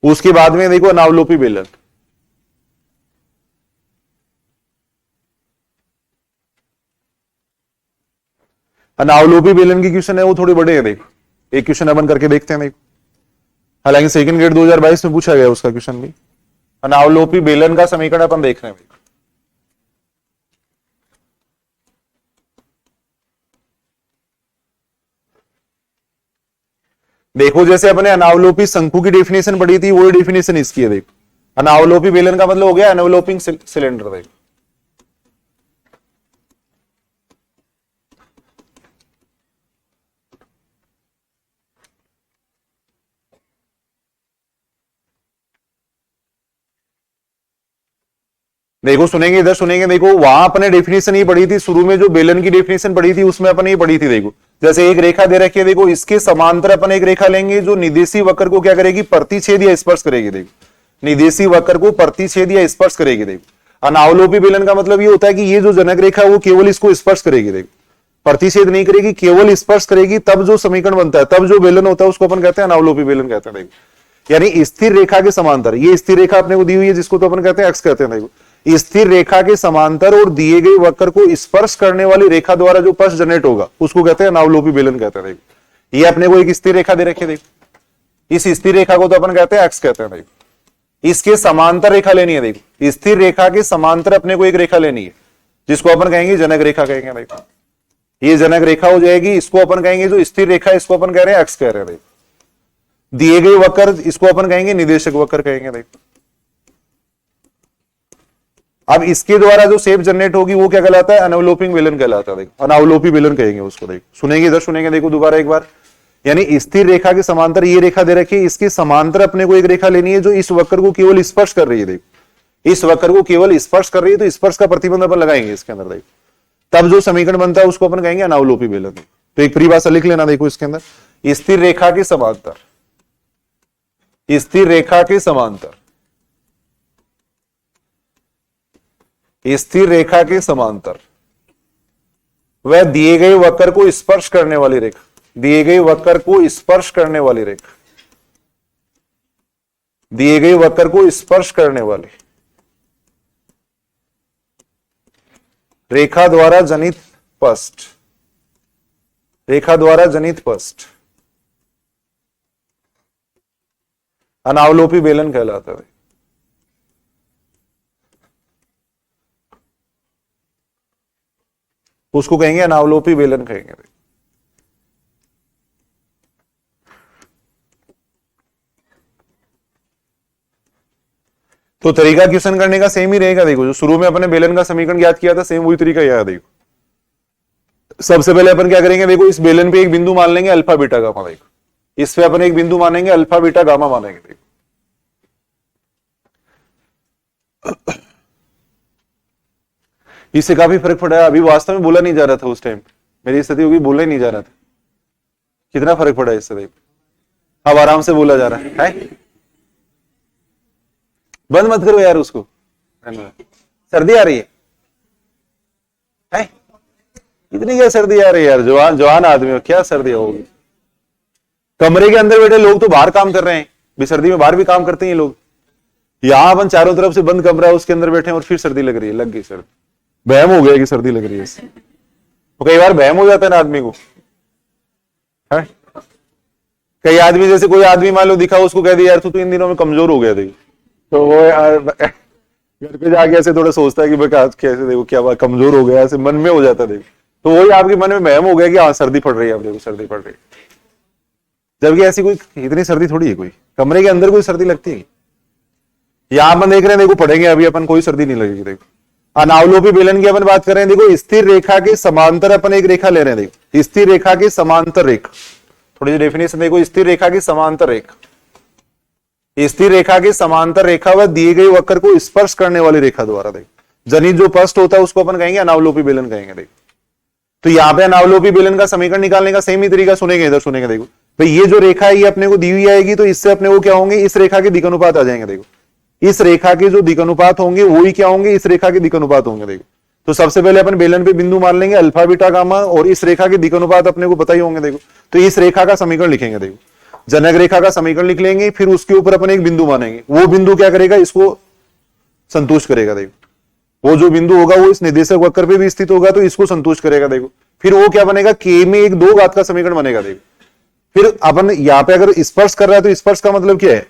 उसके बाद में देखो अनावलोपी बेलन। अनावलोपी बेलन की क्वेश्चन है वो थोड़े बड़े हैं, देखो एक क्वेश्चन अपन करके देखते हैं। देखो हालांकि सेकंड ग्रेड 2022 में पूछा गया उसका क्वेश्चन भी। अनावलोपी बेलन का समीकरण अपन देख रहे हैं। देखो जैसे अपने अनावलोपी शंकु की डेफिनेशन पढ़ी थी, वही डेफिनेशन इसकी है। देखो अनावलोपी बेलन का मतलब हो गया एनवलोपिंग सिलेंडर। देखो देखो सुनेंगे, इधर सुनेंगे। देखो वहां अपने डेफिनेशन ही पढ़ी थी शुरू में, जो बेलन की डेफिनेशन पढ़ी थी उसमें अपन ये पढ़ी थी। देखो जैसे एक रेखा दे रखी है, देखो इसके समांतर अपन एक रेखा लेंगे जो निदेशी वक्र को क्या करेगी, प्रतिच्छेद या स्पर्श करेगी। देखो निदेशी वक्र को प्रतिच्छेद या स्पर्श करेगी। देखो अनावलोपी बेलन का मतलब ये होता है कि ये जो जनक रेखा है वो केवल इसको स्पर्श करेगी। देखो प्रतिच्छेद नहीं करेगी, केवल स्पर्श करेगी, तब जो समीकरण बनता है, तब जो बेलन होता है उसको अपन कहते हैं अनावलोपी बेलन कहते हैं। देखो यानी स्थिर रेखा के समांतर, ये स्थिर रेखा अपने को दी हुई है जिसको तो अपन कहते हैं एक्स कहते हैं। देखो स्थिर रेखा के समांतर और दिए गए वक्र को स्पर्श करने वाली रेखा द्वारा जो पथ जनरेट होगा उसको कहते हैं अनावलोपी बेलन कहते हैं। देखो ये अपने को एक स्थिर रेखा दे रखी है। देखो इस स्थिर रेखा को तो अपन कहते हैं एक्स कहते हैं। देखो इसके समांतर रेखा लेनी है। देखो स्थिर रेखा के समांतर अपने को एक रेखा लेनी है जिसको अपन कहेंगे जनक रेखा कहेंगे। देखो ये जनक रेखा हो जाएगी, इसको अपन कहेंगे जो स्थिर रेखा है इसको अपन कह रहे हैं एक्स कह रहे हैं। देखो दिए गए वक्र इसको अपन कहेंगे निदेशक वक्र कहेंगे। देखो अब इसके द्वारा जो शेप जनरेट होगी वो क्या कहलाता है, अनवलोपिंग बेलन कहलाता है। देखो अनावलोपी बेलन कहेंगे उसको। देखो सुनेंगे, इधर सुनेंगे। देखो दोबारा एक बार, यानी स्थिर रेखा के समांतर ये रेखा दे रखी है, इसके समांतर अपने को एक रेखा लेनी है जो इस वक्र को केवल स्पर्श कर रही है। देखो इस वक्र को केवल स्पर्श कर रही है, तो स्पर्श का प्रतिबंध अपन लगाएंगे इसके अंदर। देखो तब जो समीकरण बनता है उसको अपन कहेंगे अनावलोपी बेलन। तो एक परिभाषा लिख लेना। देखो इसके अंदर स्थिर रेखा के समांतर, स्थिर रेखा के समांतर, स्थिर रेखा के समांतर वह दिए गए वक्र को स्पर्श करने वाली रेखा, दिए गए वक्र को स्पर्श करने वाली रेखा, दिए गए वक्र को स्पर्श करने वाली रेखा द्वारा जनित पृष्ठ, रेखा द्वारा जनित पृष्ठ अनावलोपी बेलन कहलाता है। उसको कहेंगे अनावलोपी बेलन कहेंगे। तो तरीका क्वेश्चन करने का सेम ही रहेगा। देखो जो शुरू में अपने बेलन का समीकरण ज्ञात किया था सेम वही तरीका यह है। देखो सबसे पहले अपन क्या करेंगे, देखो इस बेलन पे एक बिंदु मान लेंगे अल्फा बीटा गामा। देखो इस पे अपन एक बिंदु मानेंगे अल्फा बीटा गामा मानेंगे। देखो इससे काफी फर्क पड़ा है। अभी वास्तव में बोला नहीं जा रहा था, उस टाइम मेरी स्थिति होगी बोला ही नहीं जा रहा था। कितना फर्क पड़ा है इससे। देखो अब आराम से बोला जा रहा है। बंद मत करो यार उसको, सर्दी आ रही है। इतनी क्या सर्दी आ रही है यार, जवान जवान आदमी हो, क्या सर्दी होगी। कमरे के अंदर बैठे लोग तो बाहर काम कर रहे हैं, भी सर्दी में बाहर भी काम करते हैं लोग। यहां अपन चारों तरफ से बंद कमरा है उसके अंदर बैठे हैं और फिर सर्दी लग रही है। लग गई सर्दी, बहम हो गया कि सर्दी लग रही है। तो कई बार बहम हो जाता है ना आदमी को, है? कई आदमी, जैसे कोई आदमी मान लो दिखा, उसको कह दिया यार तू इन दिनों में कमजोर हो गया। देखो तो वो घर पे जाके ऐसे थोड़ा सोचता है कि भाई कैसे, देखो क्या बात, कमजोर हो गया, ऐसे मन में हो जाता है। देखो तो वही आपके मन में बहम हो गया कि हाँ सर्दी पड़ रही है। अब देखो सर्दी पड़ रही है, जबकि ऐसी कोई इतनी सर्दी थोड़ी है। कोई कमरे के अंदर कोई सर्दी लगती है? यहां अपन देख रहे हैं, देखो पढ़ेंगे अभी अपन, कोई सर्दी नहीं लगेगी। देखो अनावलोपी बेलन की अपन बात कर रहे हैं। देखो स्थिर रेखा के समांतर अपन एक रेखा ले रहे हैं। देखो स्थिर रेखा के समांतर रेखा, थोड़ी सी डेफिनेशन देखो। स्थिर रेखा की समांतर रेखा, स्थिर रेखा के समांतर रेखा व दिए गए वक्र को स्पर्श करने वाली रेखा द्वारा देखो जनित जो पृष्ठ होता है उसको अपन कहेंगे अनावलोपी बेलन कहेंगे। देखो तो यहाँ पे अनावलोपी बेलन का समीकरण निकालने का सेम ही तरीका सुनेंगे, इधर सुनेंगे। देखो भाई ये जो रेखा है ये अपने को दी हुई आएगी, तो इससे अपने को क्या होंगे, इस रेखा के दिक्नुपात आ जाएंगे। देखो इस रेखा के जो दिक्नुपात होंगे वही क्या होंगे, इस रेखा के दिक्नुपात होंगे। देखो तो सबसे पहले अपन बेलन पे बिंदु मान लेंगे अल्फा बीटा गामा, और इस रेखा के दिक्नुपात अपने को पता ही होंगे। देखो तो इस रेखा का समीकरण लिखेंगे। देखो जनक रेखा का समीकरण लिख लेंगे, फिर उसके ऊपर अपन एक बिंदु मानेंगे, वो बिंदु क्या करेगा, इसको संतुष्ट करेगा। देखो वो जो बिंदु होगा वो इस निर्देशक वक्र पे भी स्थित होगा तो इसको संतुष्ट करेगा। देखो फिर वो क्या बनेगा, के में एक दो घात का समीकरण बनेगा। देखो फिर अपन यहां पे अगर स्पर्श कर रहा है तो स्पर्श का मतलब क्या है,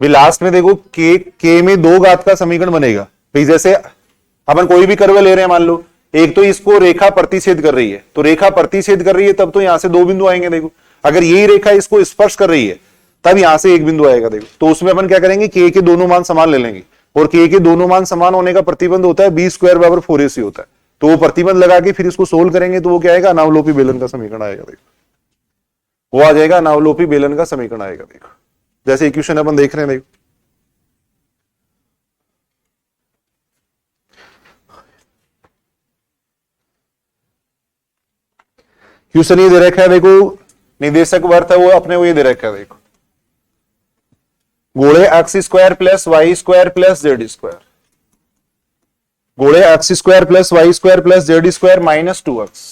भाई लास्ट में देखो के में दो घात का समीकरण बनेगा। भाई जैसे अपन कोई भी कर्व ले रहे हैं, मान लो एक तो इसको रेखा प्रतिच्छेद कर रही है, तो रेखा प्रतिच्छेद कर रही है तब तो यहां से दो बिंदु आएंगे। देखो अगर यही रेखा इसको स्पर्श कर रही है तब यहां से एक बिंदु आएगा। देखो तो उसमें अपन क्या करेंगे, के दोनों मान समान ले लेंगे, और के दोनों मान समान होने का प्रतिबंध होता है बी स्क्वायर बराबर 4ac होता है। तो वो प्रतिबंध लगा के फिर इसको सोल्व करेंगे तो वो क्या आएगा, अनावलोपी बेलन का समीकरण आएगा। देखो वो आ जाएगा, अनावलोपी बेलन का समीकरण आएगा। देखो जैसे इक्वेशन अपन देख रहे हैं, देखो क्वेश्चन ये दे रखा है, देखो निर्देशक वर्त है वो अपने को ये दे रखा है। देखो गोले x square plus y square plus z square, गोले x square plus y square plus z square minus 2x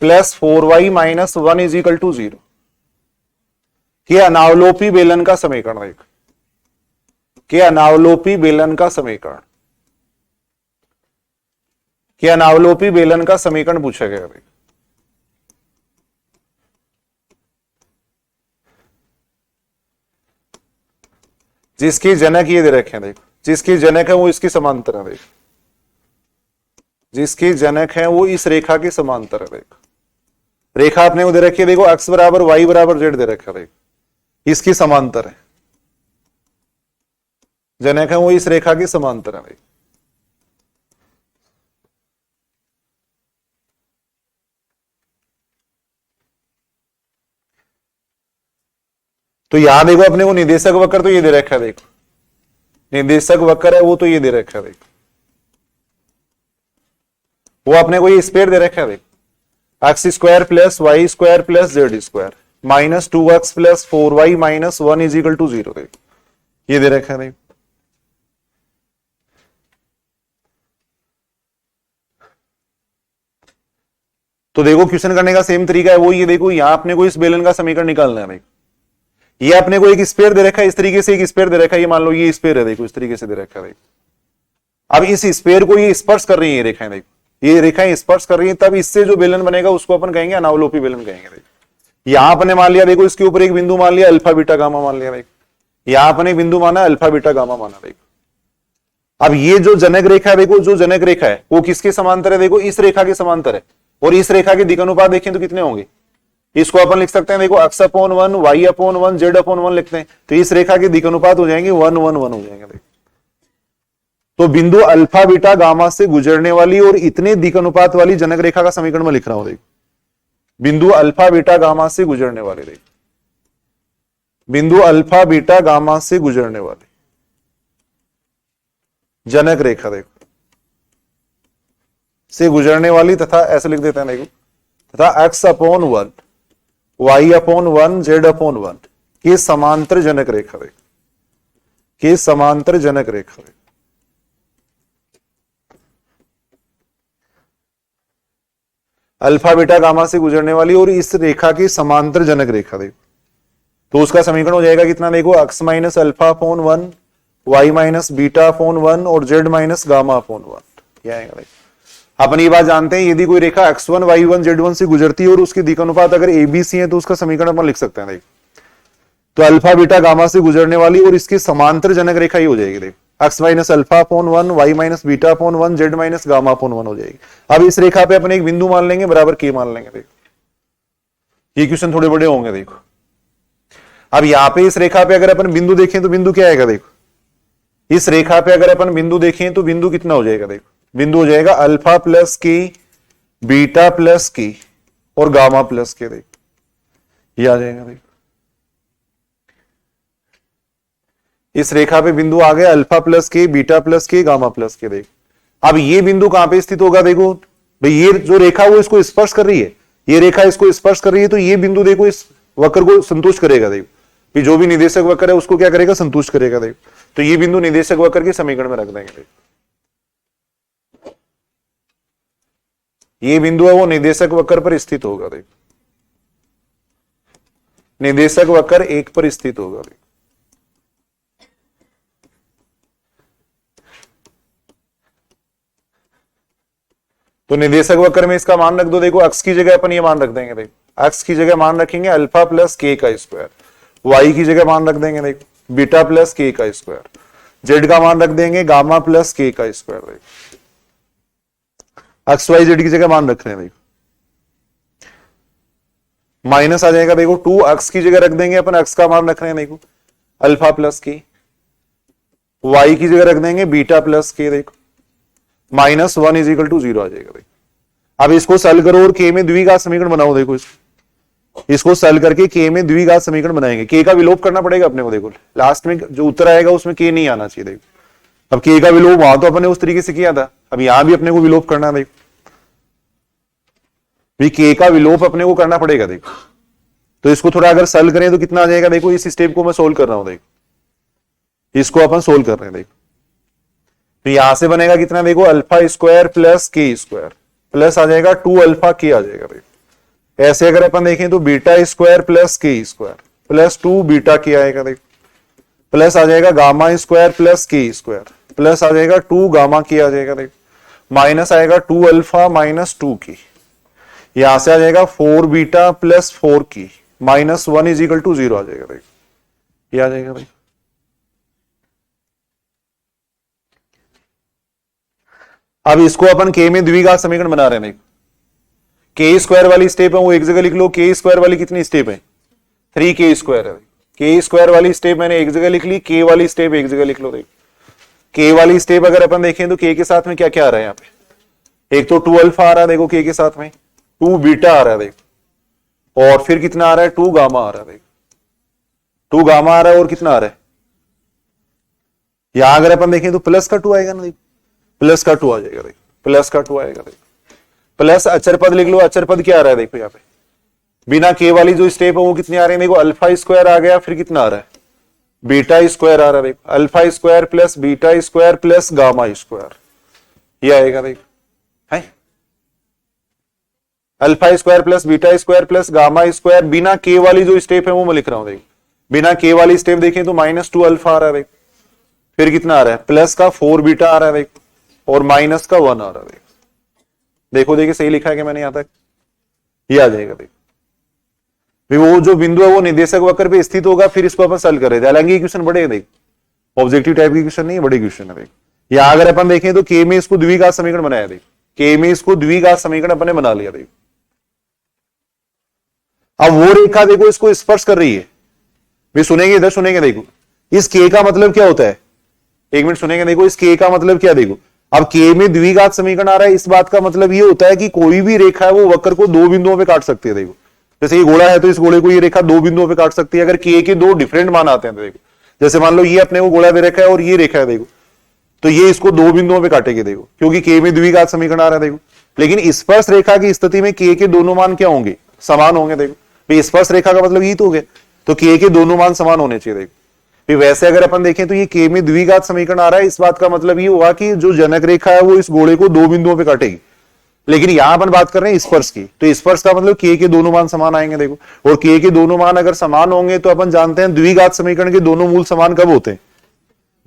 plus 4y minus 1 is equal to 0, ये अनावलोपी बेलन का समीकरण। देखो कि अनावलोपी बेलन का समीकरण, कि अनावलोपी बेलन का समीकरण पूछा गया। देखो जिसके जनक ये दे रखे हैं, देखो जिसके जनक है वो इसकी समांतर है। देखो जिसके जनक है वो इस रेखा के समांतर है। देखो रेखा अपने को दे रखी है, देखो x बराबर y बराबर z दे रखा है, देखो इसकी समांतर है, जनक है वो इस रेखा के समांतर है। देखो तो यहां देखो अपने को निर्देशक वक्र तो ये दे रखा है। देखो निर्देशक वक्र है वो तो ये दे रखा है। देखो वो अपने को ये स्पेयर दे रखा है। देखो x square plus y square plus z square minus 2x plus 4y minus 1 is equal to 0। देखो ये दे रखा है। देखो तो देखो क्वेश्चन करने का सेम तरीका है वो, ये देखो यहां अपने को इस बेलन का समीकरण निकालना है। देखो ये अपने को एक स्पेयर दे रखा है, इस तरीके से एक स्पेयर दे रखा है, ये मान लो ये स्पेयर है। देखो इस तरीके से दे रखा है। देखो अब इस स्पेयर को ये स्पर्श कर रही है रेखाएं। देखो ये रेखाएं स्पर्श कर रही है, तब इससे जो बेलन बनेगा उसको अपन कहेंगे अनावलोपी बेलन कहेंगे। देखो यहां अपने मान लिया, देखो इसके ऊपर एक बिंदु मान लिया, अल्फा बीटा गामा मान लिया। देखो यहां अपने बिंदु माना अल्फा बीटा गामा माना। देखो अब ये जो जनक रेखा है, देखो जो जनक रेखा है वो किसके समांतर है, देखो इस रेखा के समांतर है, और इस रेखा के दिशानुपात देखें तो कितने होंगे, इसको अपन लिख सकते हैं, देखो x upon 1 y upon 1 z upon 1 लिखते हैं, तो इस रेखा के दिशानुपात हो जाएंगे 1 1 1 हो जाएंगे। देखो तो बिंदु अल्फा बीटा गामा से गुजरने वाली और इतने दिशानुपात वाली जनक रेखा का समीकरण में लिख रहा हूं। देखो बिंदु अल्फा बीटा गामा से गुजरने वाले, देखो बिंदु अल्फा बीटा गामा से गुजरने वाली जनक रेखा, देखो से गुजरने वाली तथा ऐसे लिख देते हैं, देखो तथा x upon 1 y upon 1 z upon 1 के समांतर जनक रेखा। देखो के समांतर जनक रेखा, अल्फा बीटा गामा से गुजरने वाली और इस रेखा की समांतर जनक रेखा। देखो तो उसका समीकरण हो जाएगा कितना, देखो x minus alpha upon 1 y minus beta upon 1 और z माइनस गामा अपॉन 1 ये आएगा। देखो अपन ये बात जानते हैं, यदि कोई रेखा x1 y1 z1 से गुजरती है और उसकी दिशानुपात अगर abc है तो उसका समीकरण अपन लिख सकते हैं। देखो तो अल्फा बीटा गामा से गुजरने वाली और इसकी समांतर जनक रेखा ही हो जाएगी। देखो x minus alpha upon 1 y minus beta upon 1 z minus gamma upon 1 हो जाएगी। अब इस रेखा पे अपन एक बिंदु मान लेंगे बराबर k मान लेंगे। देखो ये क्वेश्चन थोड़े बड़े होंगे। देखो अब यहां पे इस रेखा पे अगर अपन बिंदु देखें तो बिंदु क्या आएगा, देखो इस रेखा पे अगर अपन बिंदु देखें तो बिंदु कितना हो जाएगा, देखो बिंदु हो जाएगा अल्फा प्लस के बीटा प्लस के और गामा प्लस के। देखो ये आ जाएगा। देखो इस रेखा पे बिंदु आ गया अल्फा प्लस के बीटा प्लस के गामा प्लस के। देखो अब ये बिंदु कहां पे स्थित होगा, देखो भाई ये जो रेखा वो इसको स्पर्श कर रही है, ये रेखा इसको स्पर्श कर रही है, तो ये बिंदु देखो इस वक्र को संतुष्ट करेगा। देखो जो भी निर्देशक वक्र है उसको क्या करेगा, संतुष्ट करेगा। देखो तो ये बिंदु निर्देशक वक्र के समीकरण में रख देंगे। देखो ये बिंदु है वो निर्देशक वक्र पर स्थित होगा। देखो निदेशक वक्र 1 पर स्थित होगा। तो निदेशक वक्र में इसका मान रख दो। देखो अक्स की जगह अपन ये मान रख देंगे। देखो अक्स की जगह मान रखेंगे अल्फा प्लस के का स्क्वायर, वाई की जगह मान रख देंगे देखो बीटा प्लस के का स्क्वायर, जेड का मान रख देंगे गामा प्लस के का स्क्वायर। देखो एक्स वाई जेड की जगह मान रख रहे हैं। देखो माइनस आ जाएगा। देखो 2 अक्स की जगह रख देंगे अपन, अक्स का मान रख रहे हैं देखो अल्फा प्लस के, वाई की जगह रख देंगे बीटा प्लस के। देखो -1 इज इक्वल टू 0 आ जाएगा। देखो अब इसको सॉल्व करो और के में द्विघात समीकरण बनाओ। देखो इसको सॉल्व करके के में द्विघात समीकरण बनाएंगे। के का विलोप करना पड़ेगा अपने को। देखो लास्ट में जो उत्तर आएगा उसमें के नहीं आना चाहिए। देखो अब के का विलोप वहां तो अपने उस तरीके से किया था, अब यहां भी अपने को विलोप करना। देखो भी के का विलोप अपने को करना पड़ेगा। देखो तो इसको थोड़ा अगर सॉल्व करें तो कितना आ जाएगा। देखो इस स्टेप को मैं सोल्व कर रहा हूं। देखो इसको अपन सोल्व कर रहे हैं। देखो तो यहां से बनेगा कितना। देखो अल्फा स्क्वायर प्लस के स्क्वायर प्लस आ जाएगा 2 अल्फा के आ जाएगा। देखो ऐसे अगर अपन देखें तो बीटा स्क्वायर प्लस के स्क्वायर प्लस 2 बीटा के आएगा। देखो प्लस आ जाएगा गामा स्क्वायर प्लस के स्क्वायर प्लस आ जाएगा 2 गामा के आ जाएगा। देखो माइनस आएगा 2 अल्फा माइनस 2 की, यहां से आ जाएगा 4 बीटा प्लस 4 की, -1 इज इक्वल टू 0 आ जाएगा। देखो ये आ जाएगा। देखो अब इसको अपन के में द्विघात समीकरण बना रहे हैं। के स्क्वायर वाली स्टेप है वो एक जगह लिख लो। के स्क्वायर वाली कितनी स्टेप है 3 के स्क्वायर है। के स्क्वायर वाली स्टेप मैंने एक जगह लिख ली, के वाली स्टेप एक जगह लिख लो। देखो के वाली स्टेप अगर अपन देखें तो के के साथ में क्या क्या आ रहा है यहाँ पे। एक तो 2 अल्फा आ रहा है देखो के साथ में, 2 बीटा आ रहा है देखो, और फिर कितना आ रहा है 2 गामा आ रहा है। देखो 2 गामा आ रहा है और कितना आ रहा है यहां अगर अपन देखें तो प्लस का 2 आएगा ना। देखो प्लस का 2 आ जाएगा। देखो प्लस का 2 आएगा। देखो प्लस अचर पद लिख लो। अचर पद क्या आ रहा है देखो यहाँ पे बिना के वाली जो स्टेप है वो कितनी आ रही है। देखो अल्फा स्क्वायर आ गया, फिर कितना आ रहा है बीटा स्क्वायर आ रहा है। देखो alpha square plus beta square plus gamma square ये आएगा। देखो है alpha square plus beta square plus gamma square. बिना के वाली जो स्टेप है वो मैं लिख रहा हूं। देखो बिना के वाली स्टेप देखें तो -2 अल्फा आ रहा है। देखो फिर कितना आ रहा है प्लस का 4 बीटा आ रहा है। देखो और माइनस का 1 आ रहा है। देखो देखिए सही लिखा है कि मैंने यहां तक, ये आ जाएगा। देखो वो जो बिंदु है वो निदेशक वक्र पे स्थित होगा, फिर इसको अपन सॉल्व करें। हालांकि ये क्वेश्चन बड़े है। देखो ऑब्जेक्टिव टाइप की क्वेश्चन नहीं, बड़े क्वेश्चन है। देखो या अगर अपन देखें तो के में इसको द्विघात समीकरण बनाया। देखो के में इसको द्विघात समीकरण अपने बना लिया। देखो अब वो रेखा देखो इसको स्पर्श कर रही है। वे सुनेंगे, इधर सुनेंगे। देखो इस के का मतलब क्या होता है, एक मिनट सुनेंगे। देखो इस के का मतलब क्या। देखो अब के में द्विघात समीकरण आ रहा है, इस बात का मतलब ये होता है कि कोई भी रेखा है वो वक्र को 2 बिंदुओं पे काट सकती है। देखो जैसे ये गोला है तो इस गोले को ये रेखा 2 बिंदुओं पे काट सकती है अगर के 2 डिफरेंट मान आते हैं। तो देखो जैसे मान लो ये अपने को गोला दे रखा है और ये रेखा है। देखो तो ये इसको 2 बिंदुओं पे काटेगी। देखो क्योंकि के में द्विघात समीकरण आ रहा है। देखो लेकिन स्पर्श रेखा की स्थिति में के दोनों मान क्या होंगे, समान होंगे। देखो स्पर्श रेखा का मतलब ये तो हो गया, तो के दोनों मान समान होने चाहिए। देखो फिर वैसे अगर अपन देखें तो ये के में द्विघात समीकरण आ रहा है, इस बात का मतलब ये हुआ कि जो जनक रेखा है वो इस गोले को 2 बिंदुओं पे काटेगी। लेकिन यहां अपन बात कर रहे हैं स्पर्श की, तो स्पर्श का मतलब के दोनों मान समान आएंगे। देखो और के दोनों मान अगर समान होंगे तो अपन जानते हैं द्विघात समीकरण के दोनों मूल समान कब होते हैं।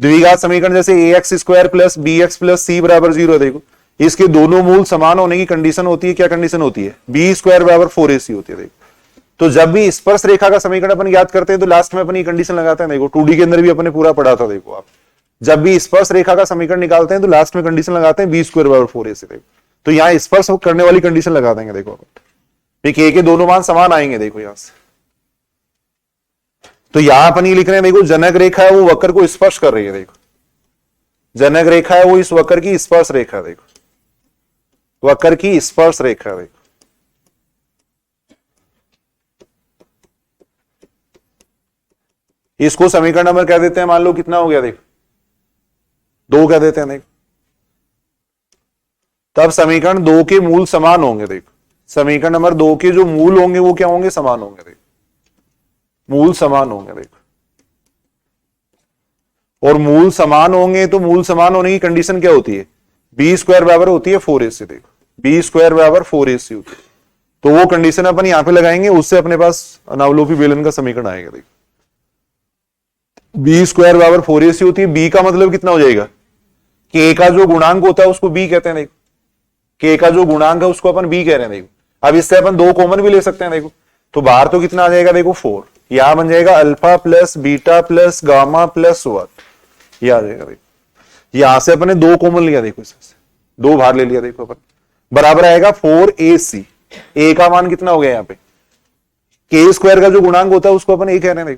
द्विघात समीकरण जैसे ax square plus bx plus c बराबर 0 है। देखो इसके दोनों मूल समान होने की कंडीशन होती है, क्या कंडीशन होती है, b स्क्वायर बराबर 4ac होती है। देखो तो जब भी स्पर्श रेखा का समीकरण अपन याद करते हैं तो लास्ट में अपन ये कंडीशन लगाते हैं। देखो 2D के अंदर भी अपने पूरा पढ़ा था। देखो आप जब भी स्पर्श रेखा का समीकरण निकालते हैं तो लास्ट में कंडीशन लगाते हैं b स्क्वायर बराबर 4ac। देखो तो यहाँ स्पर्श करने वाली कंडीशन लगा देंगे। देखो के दोनों मान समान आएंगे। देखो यहां से तो यहां अपन ये लिख रहे हैं। देखो जनक रेखा है वो वक्र को स्पर्श कर रही है। देखो जनक रेखा है वो इस वक्र की स्पर्श रेखा। देखो वक्र की स्पर्श रेखा। देखो इसको समीकरण नंबर कह देते हैं, मान लो कितना हो गया, देखो 2 कह देते हैं। देखो तब समीकरण 2 के मूल समान होंगे। देखो समीकरण नंबर 2 के जो मूल होंगे वो क्या होंगे, समान होंगे। देखो मूल समान होंगे। देखो और मूल समान होंगे तो मूल समान होने की कंडीशन क्या होती है, b स्क्वायर बराबर होती है 4ac। देखो b स्क्वायर बराबर 4ac होती है। तो वो कंडीशन अपन यहां पे लगाएंगे, उससे अपने पास अनावलोपी बेलन का समीकरण आएगा। देखो बी स्क्वायर बराबर 4ac होती है। बी का मतलब कितना हो जाएगा, के का जो गुणांक होता है उसको बी कहते हैं। देखो के का जो गुणांक है उसको अपन बी कह रहे हैं। देखो अब इससे अपन दो कॉमन भी ले सकते हैं। देखो तो बाहर तो कितना आ जाएगा, देखो 4, यहां बन जाएगा alpha plus beta plus gamma plus 1, यह आ जाएगा। देखो यहां से अपने दो कॉमन लिया, देखो इसमें दो बाहर ले लिया। देखो अपन बराबर आएगा 4ac। ए का मान कितना हो गया यहाँ पे, के स्क्वायर का जो गुणांक होता है उसको अपन ए कह रहे हैं।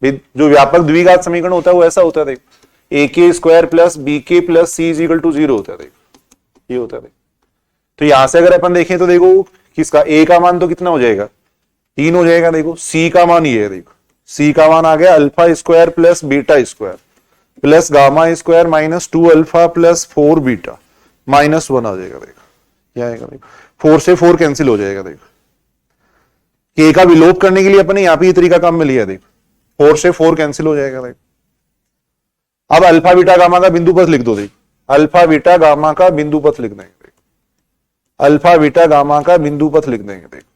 देखो जो व्यापक द्विघात समीकरण होता है वो ऐसा होता है। देखो ए के स्क्वायर प्लस बी के plus c is equal to 0 होता है। देखो ये होता है। देखो तो यहां से अगर अपन देखें तो देखो किसका, ए का मान तो कितना हो जाएगा, 3 हो जाएगा। देखो सी का मान ये है। देखो सी का मान आ गया alpha square plus beta square plus gamma square minus 2 alpha plus 4 beta minus 1 आ जाएगा। देखो क्या आएगा, देखो 4 से 4 कैंसिल हो जाएगा। देखो के का विलोप करने के लिए अपने यहां पे ये तरीका काम में लिया। देखो 4 से 4 कैंसिल हो जाएगा। देखो अब अल्फा बीटा गामा का बिंदु पथ लिख दो। देखो अल्फा बीटा गामा का बिंदु पथ लिख देंगे। देखो अल्फा बीटा गामा का बिंदु पथ लिख देंगे। देखो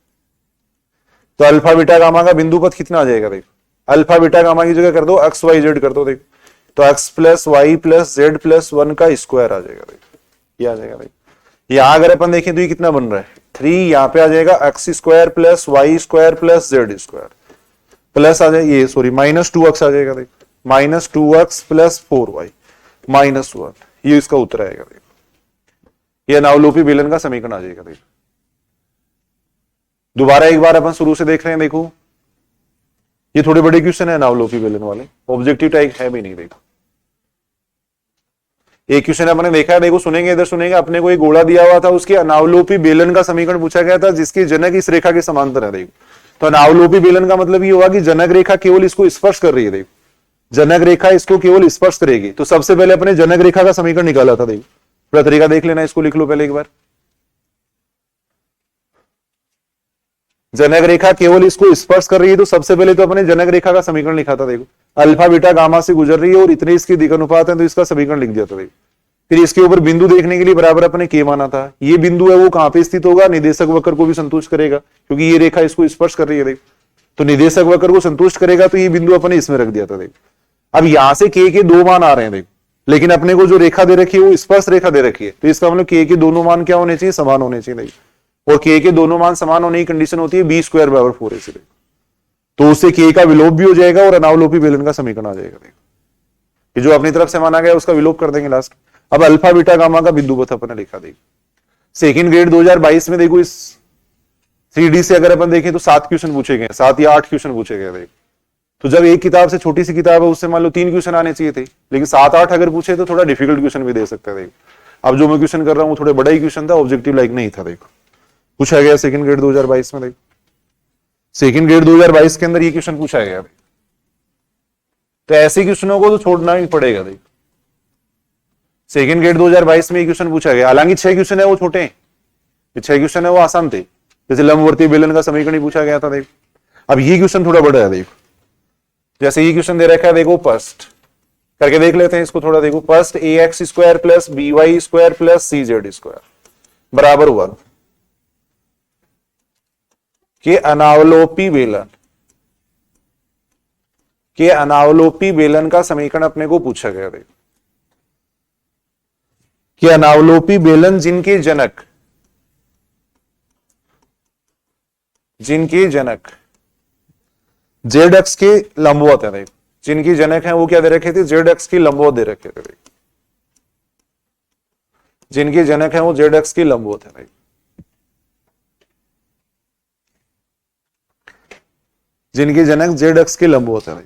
तो अल्फा बीटा गामा का बिंदु पथ कितना आ जाएगा, देखो अल्फा बीटा गामा की जगह कर दो एक्स वाई जेड कर दो। देखो तो x plus y plus z plus 1 का स्क्वायर आ जाएगा। देखो ये आ जाएगा। देखो यहां अगर अपन देखें तो ये कितना बन रहा है 3, यहां पे आ जाएगा x square plus y square plus z square plus आ जाएगा ये सॉरी माइनस 2x आ जाएगा। देखो minus 2x plus 4y minus 1, ये इसका उत्तर आएगा। देखो ये अनावलोपी बेलन का समीकरण आ जाएगा। देखो दोबारा एक बार अपन शुरू से देख रहे हैं। देखो ये थोड़े बड़े क्वेश्चन है अनावलोपी बेलन वाले, ऑब्जेक्टिव टाइप है भी नहीं। देखो एक क्वेश्चन अपने देखा है। देखो सुनेंगे, इधर सुनेंगे। अपने को एक गोला दिया हुआ था, उसके अनावलोपी बेलन का समीकरण पूछा गया था जिसकी जनक इस रेखा के समांतर है। देखो तो अनावलोपी बेलन का मतलब ये होगा कि जनक रेखा केवल इसको स्पर्श कर रही है। देखो जनक रेखा इसको केवल स्पर्श करेगी। तो सबसे पहले अपने जनक रेखा का समीकरण निकाला था। देखो पूरा तरीका देख लेना, इसको लिख लो पहले एक बार। जनक रेखा केवल इसको स्पर्श कर रही है तो सबसे पहले तो अपने जनक रेखा का समीकरण लिखा था। देखो अल्फा बीटा गामा से गुजर रही है और इतने इसके दिक् अनुपात है तो इसका समीकरण लिख दिया था। देखो फिर इसके ऊपर बिंदु देखने के लिए बराबर अपने के माना था। ये बिंदु है वो कहां पे स्थित होगा, निदेशक वक्र को भी संतुष्ट करेगा क्योंकि ये रेखा इसको स्पर्श कर रही है। देखो तो निदेशक वक्र को संतुष्ट करेगा तो ये बिंदु अपने इसमें रख दिया था। देखो अब यहां से के दो मान आ रहे हैं। देखो लेकिन अपने को जो रेखा दे रखी है वो स्पर्श रेखा दे रखी है, तो इसका मतलब के दोनों मान क्या होने चाहिए, समान होने चाहिए। देखो और के दोनों मान समान होने की कंडीशन होती है बी स्क्वायर बराबर 4ac। तो उससे के का विलोप भी हो जाएगा और अनावलोपी बेलन का समीकरण आ जाएगा। देखो जो अपनी तरफ से माना गया उसका विलोप कर देंगे लास्ट। अब अल्फा बीटा गामा का बिंदु पथ अपने लिखा। देखो सेकंड ग्रेड 2022 में देखो इस 3D से अगर अपन देखें तो 7 क्वेश्चन पूछे गए, 7 या 8 क्वेश्चन पूछे गए। देखो तो जब एक किताब से छोटी सी किताब है उससे मान लो 3 क्वेश्चन आने चाहिए थे, लेकिन 7-8 अगर पूछे तो थोड़ा डिफिकल्ट क्वेश्चन भी दे सकते हैं। देखो अब जो मैं क्वेश्चन कर रहा हूँ थोड़ा बड़ा ही क्वेश्चन था, ऑब्जेक्टिव लाइक नहीं था। देखो पूछा गया सेकंड ग्रेड 2022 में। देखो सेकंड ग्रेड 2022 के अंदर ये क्वेश्चन पूछा गया। तो ऐसे क्वेश्चनों को तो छोड़ना ही पड़ेगा। देखो सेकंड ग्रेड 2022 में ये क्वेश्चन पूछा गया, हालांकि 6 क्वेश्चन है वो छोटे हैं, 6 क्वेश्चन है वो आसान थे। जैसे लंबवर्ती बेलन का समीकरण ही पूछा गया था। देखो अब ये क्वेश्चन थोड़ा बड़ा है। देखो जैसे ये क्वेश्चन दे रखा है, देखो फर्स्ट करके देख लेते हैं इसको थोड़ा। देखो first a x square plus b y square plus c z square बराबर 1 के अनावलोपी बेलन का समीकरण अपने को पूछा गया। देखो कि अनावलोपी बेलन जिनके जनक जेड एक्स के लंबवत है। देखो जिनकी जनक है वो क्या दे रखे थे, जेड एक्स की लंबवत दे रखे थे। जिनकी जनक है वो जेड एक्स की लंबवत है। जिनकी जनक जेड एक्स की लंबवत है।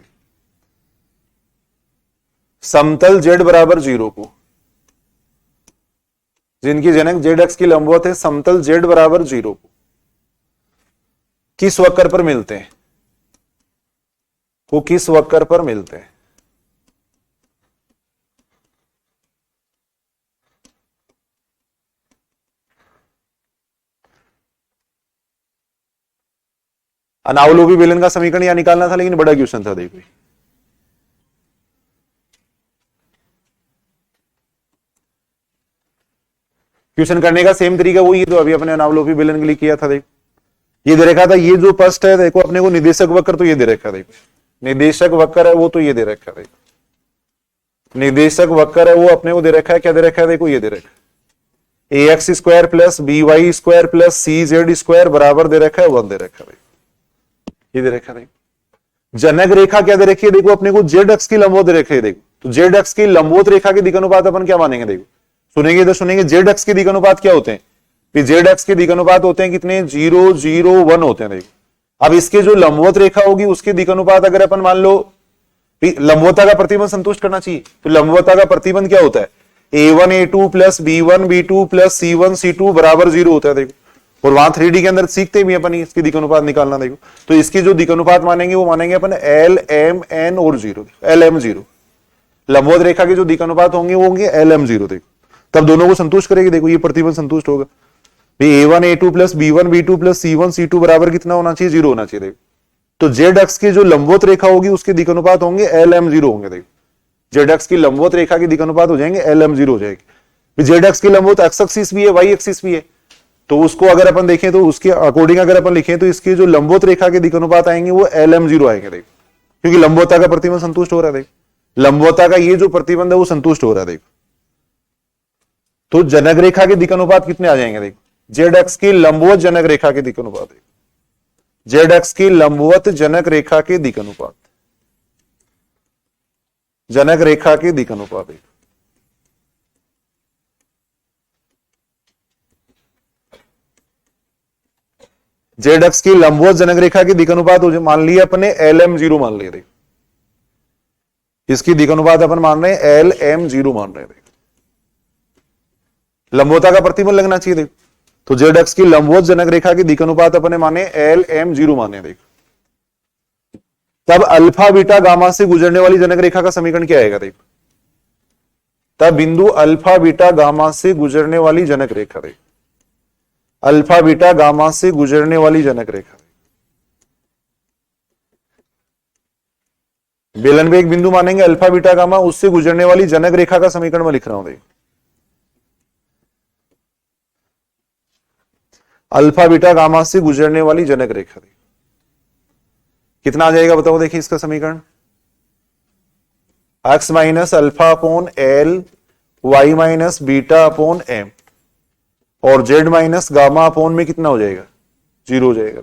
समतल जेड बराबर 0 को, जिनकी जनक जेड एक्स की लंबवत है समतल जेड बराबर 0 को किस वक्र पर मिलते हैं, वो किस वक्र पर मिलते हैं। अनावलोपी बेलन का समीकरण यहां निकालना था, लेकिन बड़ा क्वेश्चन था। देखो क्वेश्चन करने का सेम तरीका वही है तो अभी अपने अनावलोपी बेलन के लिए किया था। देखो ये दे रखा था, ये जो फर्स्ट है देखो अपने को निर्देशक वक्र तो ये दे रखा है, देखो निर्देशक वक्र है वो तो ये दे रखा है, देखो निर्देशक वक्र है वो अपने को दे रखा है, क्या दे रखा है देखो ये दे रखा है a x square plus b y square plus c z square बराबर दे रखा है 1 दे रखा है, ये दे रखा है। जनक रेखा क्या दे रखी है देखो अपने को जेड अक्ष की लंबवत दे रखी है, देखो तो जेड अक्ष की लंबवत रेखा के दिशानुपात अपन क्या मानेंगे, देखो सुनेंगे तो सुनेंगे जेड अक्ष के दिशानुपात क्या होते हैं, जेड अक्ष के दिशानुपात होते हैं कितने 0 0 1 होते हैं। देखो अब इसके जो लंबवत रेखा होगी उसके दिशानुपात अगर अपन मान लो लंबवता का प्रतिबंध संतुष्ट करना चाहिए, तो लंबवता का प्रतिबंध क्या होता है a1 a2 plus b1 b2 plus c1 c2 बराबर 0 होता है। देखो और वहां 3D के अंदर सीखते भी अपन इसकी दिशानुपात निकालना, देखो तो इसके जो दिशानुपात मानेंगे वो मानेंगे अपन L M N और 0 L M 0, लंबवत रेखा के जो दिशानुपात होंगे वो होंगे L M 0, देखो तब दोनों को संतुष्ट करेगी, देखो ये प्रतिबंध संतुष्ट होगा a1 a2 plus b1 b2 plus c1 c2 बराबर कितना होना चाहिए 0 होना चाहिए। देखो तो जेड अक्ष की जो लंबवत रेखा होगी उसके दिशानुपात होंगे L M 0 होंगे, देखो जेड अक्ष की लंबवत रेखा के दिशानुपात हो जाएंगे L M 0 हो जाएगी। जेड अक्ष की लंबवत एक्स एक्सिस भी है वाई एक्सिस भी है, तो उसको अगर अपन देखें तो उसके अकॉर्डिंग अगर अपन लिखें तो इसके जो लंबवत रेखा के दिशानुपात आएंगे वो L M 0 आएंगे, देखो क्योंकि लंबवता का प्रतिबंध संतुष्ट हो रहा है, देखो लंबवता का ये जो प्रतिबंध है वो संतुष्ट हो रहा है। देखो तो जनक रेखा के दिशानुपात कितने आ जाएंगे, देखो जेड अक्ष की लंबवत जनक रेखा के दिशानुपात, जेड अक्ष की लंबवत जनक रेखा के दिशानुपात, जनक रेखा के दिशानुपात जेड अक्ष की लंबवत जनक रेखा की दिशानुपात मान लिया अपने L M 0 मान लिया, देखो इसकी दिशानुपात अपन मान रहे हैं L M 0 मान रहे हैं, देखो लंबवता का प्रतिबंध लगना चाहिए। देखो तो जेड अक्ष की लंबवत जनक रेखा की दिशानुपात अपने माने L M 0 माने, देखो तब अल्फा बीटा गामा से गुजरने वाली जनक रेखा का समीकरण क्या आएगा, देखो तब बिंदु अल्फा बीटा गामा से गुजरने वाली जनक रेखा, देखो अल्फा बीटा गामा से गुजरने वाली जनक रेखा, बेलन में एक बिंदु मानेंगे अल्फा बीटा गामा, उससे गुजरने वाली जनक रेखा का समीकरण में लिख रहा हूं, देखो अल्फा बीटा गामा से गुजरने वाली जनक रेखा, कितना आ जाएगा बताओ, देखिए इसका समीकरण x minus alpha upon l y minus beta upon m और z माइनस गामा अपॉन में कितना हो जाएगा 0 हो जाएगा।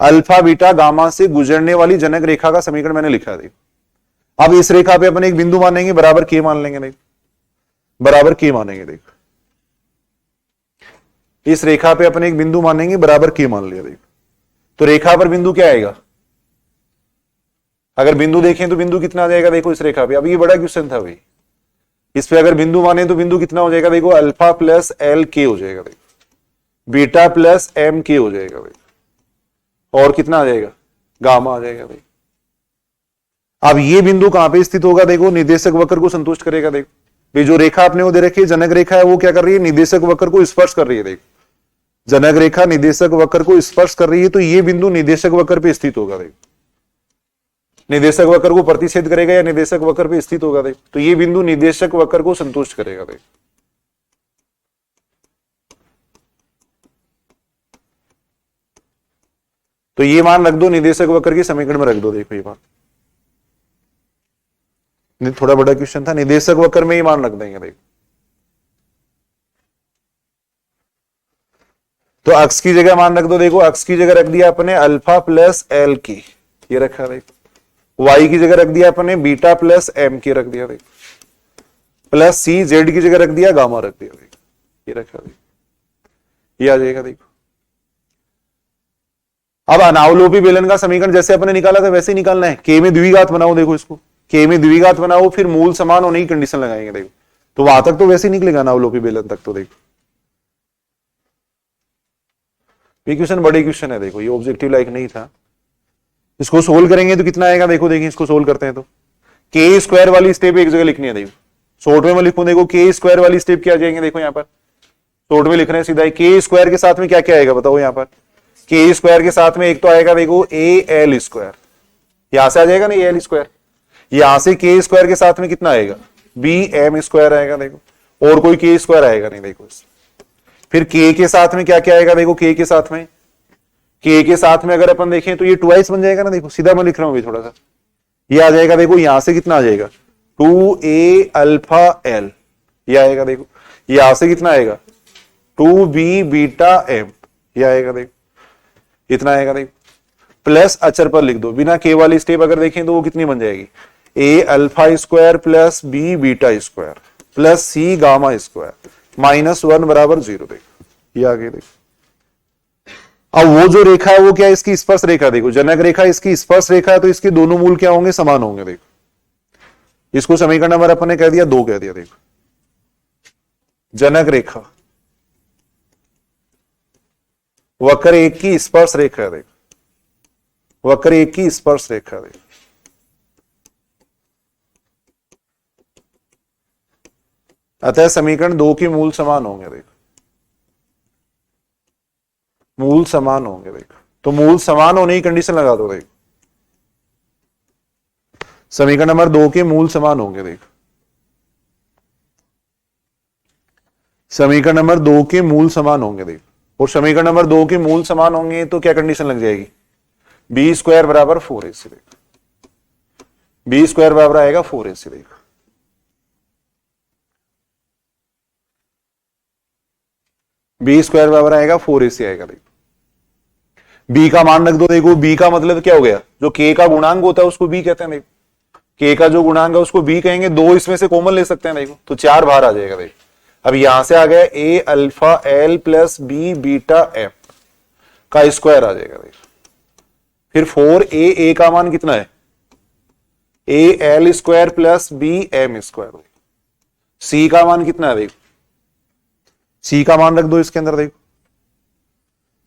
अल्फा बीटा गामा से गुजरने वाली जनक रेखा का समीकरण मैंने लिखा है, देखो अब इस रेखा पे अपन एक बिंदु मानेंगे बराबर k मान लेंगे, देखो बराबर k मानेंगे, देखो इस रेखा पे अपन एक बिंदु मानेंगे बराबर k मान लिया, देखो तो रेखा पर बिंदु क्या आएगा, अगर बिंदु देखें तो बिंदु कितना आ जाएगा, देखो इस रेखा पे, अब ये बड़ा क्वेश्चन था भाई, इस पे अगर बिंदु माने तो बिंदु कितना हो जाएगा, देखो अल्फा प्लस एल के हो जाएगा, देखो बीटा प्लस एम के हो जाएगा, देखो और कितना आ जाएगा गामा आ जाएगा। देखो अब ये बिंदु कहां पे स्थित होगा, देखो निर्देशक वक्र को संतुष्ट करेगा। देखो भाई जो रेखा आपने वो दे रखी है जनक रेखा है वो क्या कर रही है, निर्देशक वक्र को स्पर्श कर रही है। देखो जनक रेखा निर्देशक वक्र को स्पर्श कर रही है तो ये बिंदु निर्देशक वक्र पे स्थित होगा। देखो निर्देशक वक्र को प्रतिच्छेद करेगा या निर्देशक वक्र पे स्थित होगा। देखो तो ये बिंदु निर्देशक वक्र को संतुष्ट करेगा। देखो तो ये मान रख दो, निर्देशक वक्र की समीकरण में रख दो। देखो ये बात थोड़ा बड़ा क्वेश्चन था, निर्देशक वक्र में ही मान रख देंगे। देखो तो अक्ष की जगह मान रख दो। देखो अक्ष की जगह रख दिया अपने अल्फा प्लस एल की, ये रखा। देखो वाई की जगह रख दिया अपने बीटा प्लस एम की रख दिया। देखो प्लस सी, जेड की जगह रख दिया गामा रख दिया। देखो ये रखा। देखो ये आ जाएगा। देखो अब अनावलोपी बेलन का समीकरण जैसे अपने निकाला था वैसे ही निकालना है। के में द्विघात बनाओ। देखो इसको के में द्विघात बनाओ, फिर मूल समान होने की कंडीशन लगाएंगे। देखो तो वहां तक तो वैसे ही निकलेगा अनावलोपी बेलन तक। तो देखो ये क्वेश्चन बड़े क्वेश्चन है। देखो ये ऑब्जेक्टिव लाइक नहीं था। इसको सोल्व करेंगे तो कितना आएगा। देखो देखिए इसको सोल्व करते हैं तो के स्क्वायर वाली स्टेप एक जगह लिखनी है। देखो शॉर्ट में मैं लिखूं, देखो के स्क्वायर वाली स्टेप क्या आ जाएंगे। देखो यहाँ पर शॉर्ट में लिख रहे हैं सीधा। के स्क्वायर के साथ में क्या क्या आएगा बताओ। यहाँ पर के स्क्वायर के साथ में एक तो आएगा देखो ए एल स्क्वायर, यहां से आ जाएगा ना ए एल स्क्वायर। यहां से के स्क्वायर के साथ में कितना आएगा बी एम स्क्वायर आएगा। देखो और कोई के स्क्वायर आएगा नहीं। देखो फिर k के साथ में क्या क्या आएगा देखो, k के साथ में, k के साथ में अगर अपन देखें तो ये 2x बन जाएगा ना, देखो सीधा मैं लिख रहा हूं अभी थोड़ा सा, ये आ जाएगा देखो, यहां से कितना आ जाएगा 2a अल्फा l, ये आएगा देखो, यहां से कितना आएगा 2b बीटा m, ये आएगा देखो, कितना आएगा देखो, प्लस अचर पर लिख दो, बिना k वाली स्टेप अगर देखें तो वो कितनी बन जाएगी, a alpha square plus b beta square plus c gamma square -1 बराबर 0, देखो ये आगे देखो। अब वो जो रेखा है वो क्या है, इसकी स्पर्श रेखा, देखो जनक रेखा इसकी स्पर्श रेखा है, तो इसके दोनों मूल क्या होंगे, समान होंगे, देखो इसको समीकरण नंबर अपन ने कह दिया 2 कह दिया, देखो जनक रेखा वक्र एक की स्पर्श रेखा है, देखो वक्र एक की स्पर्श रेखा, देखो अतः समीकरण 2 के मूल समान होंगे, देखो मूल समान होंगे, देखो तो मूल समान होने की कंडीशन लगा दो, देखो समीकरण नंबर 2 के मूल समान होंगे, देखो समीकरण नंबर 2 के मूल समान होंगे, देखो और समीकरण नंबर 2 के मूल समान होंगे तो क्या कंडीशन लग जाएगी, बी स्क्वायर बराबर 4ac, देखो बी स्क्वायर बराबर आएगा 4ac, देखो बी स्क्वायर बराबर आएगा 4ac आएगा, देखो बी का मान रख दो, देखो बी का मतलब क्या हो गया, जो के का गुणांक होता है उसको बी कहते हैं, देखो के का जो गुणांक है उसको बी कहेंगे, 2 इसमें से कॉमन ले सकते हैं, देखो तो 4 बाहर आ जाएगा, देखो अब यहां से आ गया A alpha L plus B beta M का स्क्वायर आ जाएगा, देखो फिर 4a का मान कितना है, A L square plus B M square, C का मान कितना है, देखो सी का मान रख दो इसके अंदर, देखो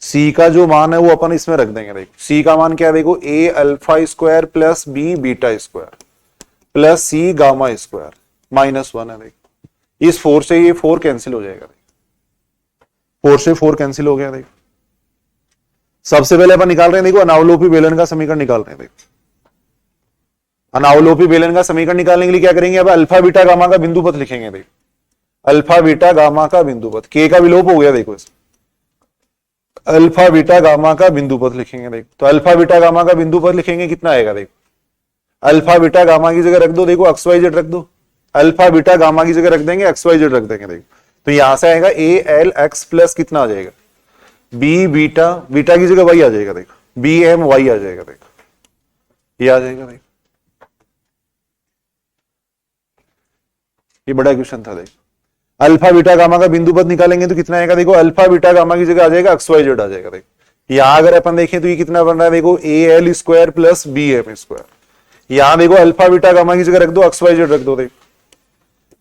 सी का जो मान है वो अपन इसमें रख देंगे, देखो सी का मान क्या है, देखो a alpha square plus B beta square plus c gamma square -1 है, देखो इस 4 से ये 4 कैंसिल हो जाएगा, देखो 4 से 4 कैंसिल हो गया, देखो सबसे पहले अपन निकाल रहे हैं, देखो अनावलोपी बेलन का समीकरण निकाल रहे हैं, देखो अनावलोपी बेलन का समीकरण निकालने के लिए क्या करेंगे, अब अल्फा बीटा गामा का बिंदु पथ लिखेंगे, देखो अल्फा बीटा गामा का बिंदु पथ, के का विलोप हो गया, देखो इस अल्फा बीटा गामा का बिंदु पथ लिखेंगे, देखो तो अल्फा बीटा गामा का बिंदु पथ लिखेंगे, कितना आएगा, देखो अल्फा बीटा गामा की जगह रख दो, देखो एक्स वाई जेड रख दो, अल्फा बीटा गामा की जगह रख देंगे एक्स वाई जेड रख देंगे, देखो तो यहां से आएगा ए एल एक्स प्लस कितना आ जाएगा, बी बीटा, बीटा की जगह वाई आ जाएगा, देखो बी एम वाई आ जाएगा, देखो ये आ जाएगा, देखो ये बड़ा क्वेश्चन था, देखो अल्फा बीटा गामा का बिंदु पथ निकालेंगे तो कितना आएगा, देखो अल्फा बीटा गामा की जगह आ जाएगा एक्स वाई जेड आ जाएगा, देखो यहां अगर अपन देखें तो ये कितना बन रहा है, देखो a L square plus B M square, यहां देखो अल्फा बीटा गामा की जगह रख दो एक्स वाई जेड रख दो, देखो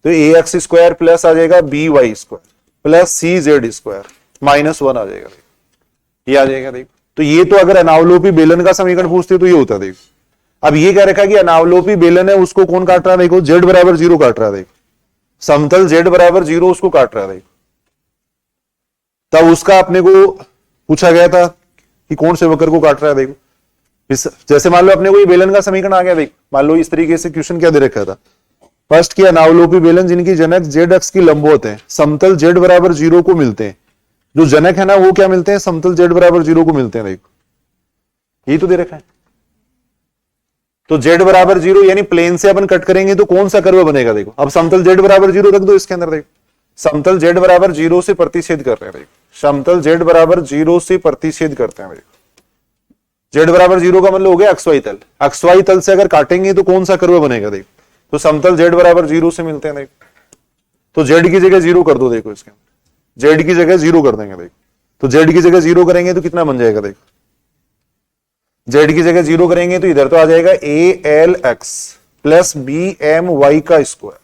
तो ए एक्स स्क्वायर प्लस आ जाएगा B y square plus c z square -1 आ जाएगा, देखो ये आ जाएगा, देखो तो ये तो अगर अनावलोपी बेलन का समीकरण पूछते तो ये होता, देखो अब ये कह रखा कि अनावलोपी बेलन है उसको कौन काट रहा है, देखो जेड बराबर 0 काट रहा है, देखो समतल z बराबर 0 उसको काट रहा है, देखो तब उसका अपने को पूछा गया था कि कौन से वक्र को काट रहा है, देखो इस जैसे मान लो अपने को ये बेलन का समीकरण आ गया, देखो मान लो इस तरीके से क्वेश्चन क्या दे रखा था, फर्स्ट की अनावलोपी बेलन जिनकी जनक z अक्ष की लंबवत है, समतल z बराबर 0 को मिलते हैं, जो जनक है ना वो क्या मिलते हैं, समतल z बराबर 0 को मिलते हैं, देखो यही तो दे रखा है, तो z बराबर 0 यानी प्लेन से अपन कट करेंगे तो कौन सा कर्व बनेगा, देखो अब समतल z बराबर 0 रख दो इसके अंदर, देखो समतल z बराबर 0 से प्रतिच्छेद कर रहे हैं, देखो समतल z बराबर 0 से प्रतिच्छेद करते हैं, देखो z बराबर 0 का मतलब हो गया XY तल, XY तल से अगर काटेंगे तो कौन सा कर्व बनेगा, देखो तो समतल z बराबर 0 से मिलते हैं, देखो तो z की जगह 0 कर दो, देखो इसके अंदर z की जगह 0 कर देंगे, देखो तो z की जगह 0 करेंगे तो कितना बन जाएगा, देखो z की जगह 0 करेंगे तो इधर तो आ जाएगा a l x plus B m y का स्क्वायर,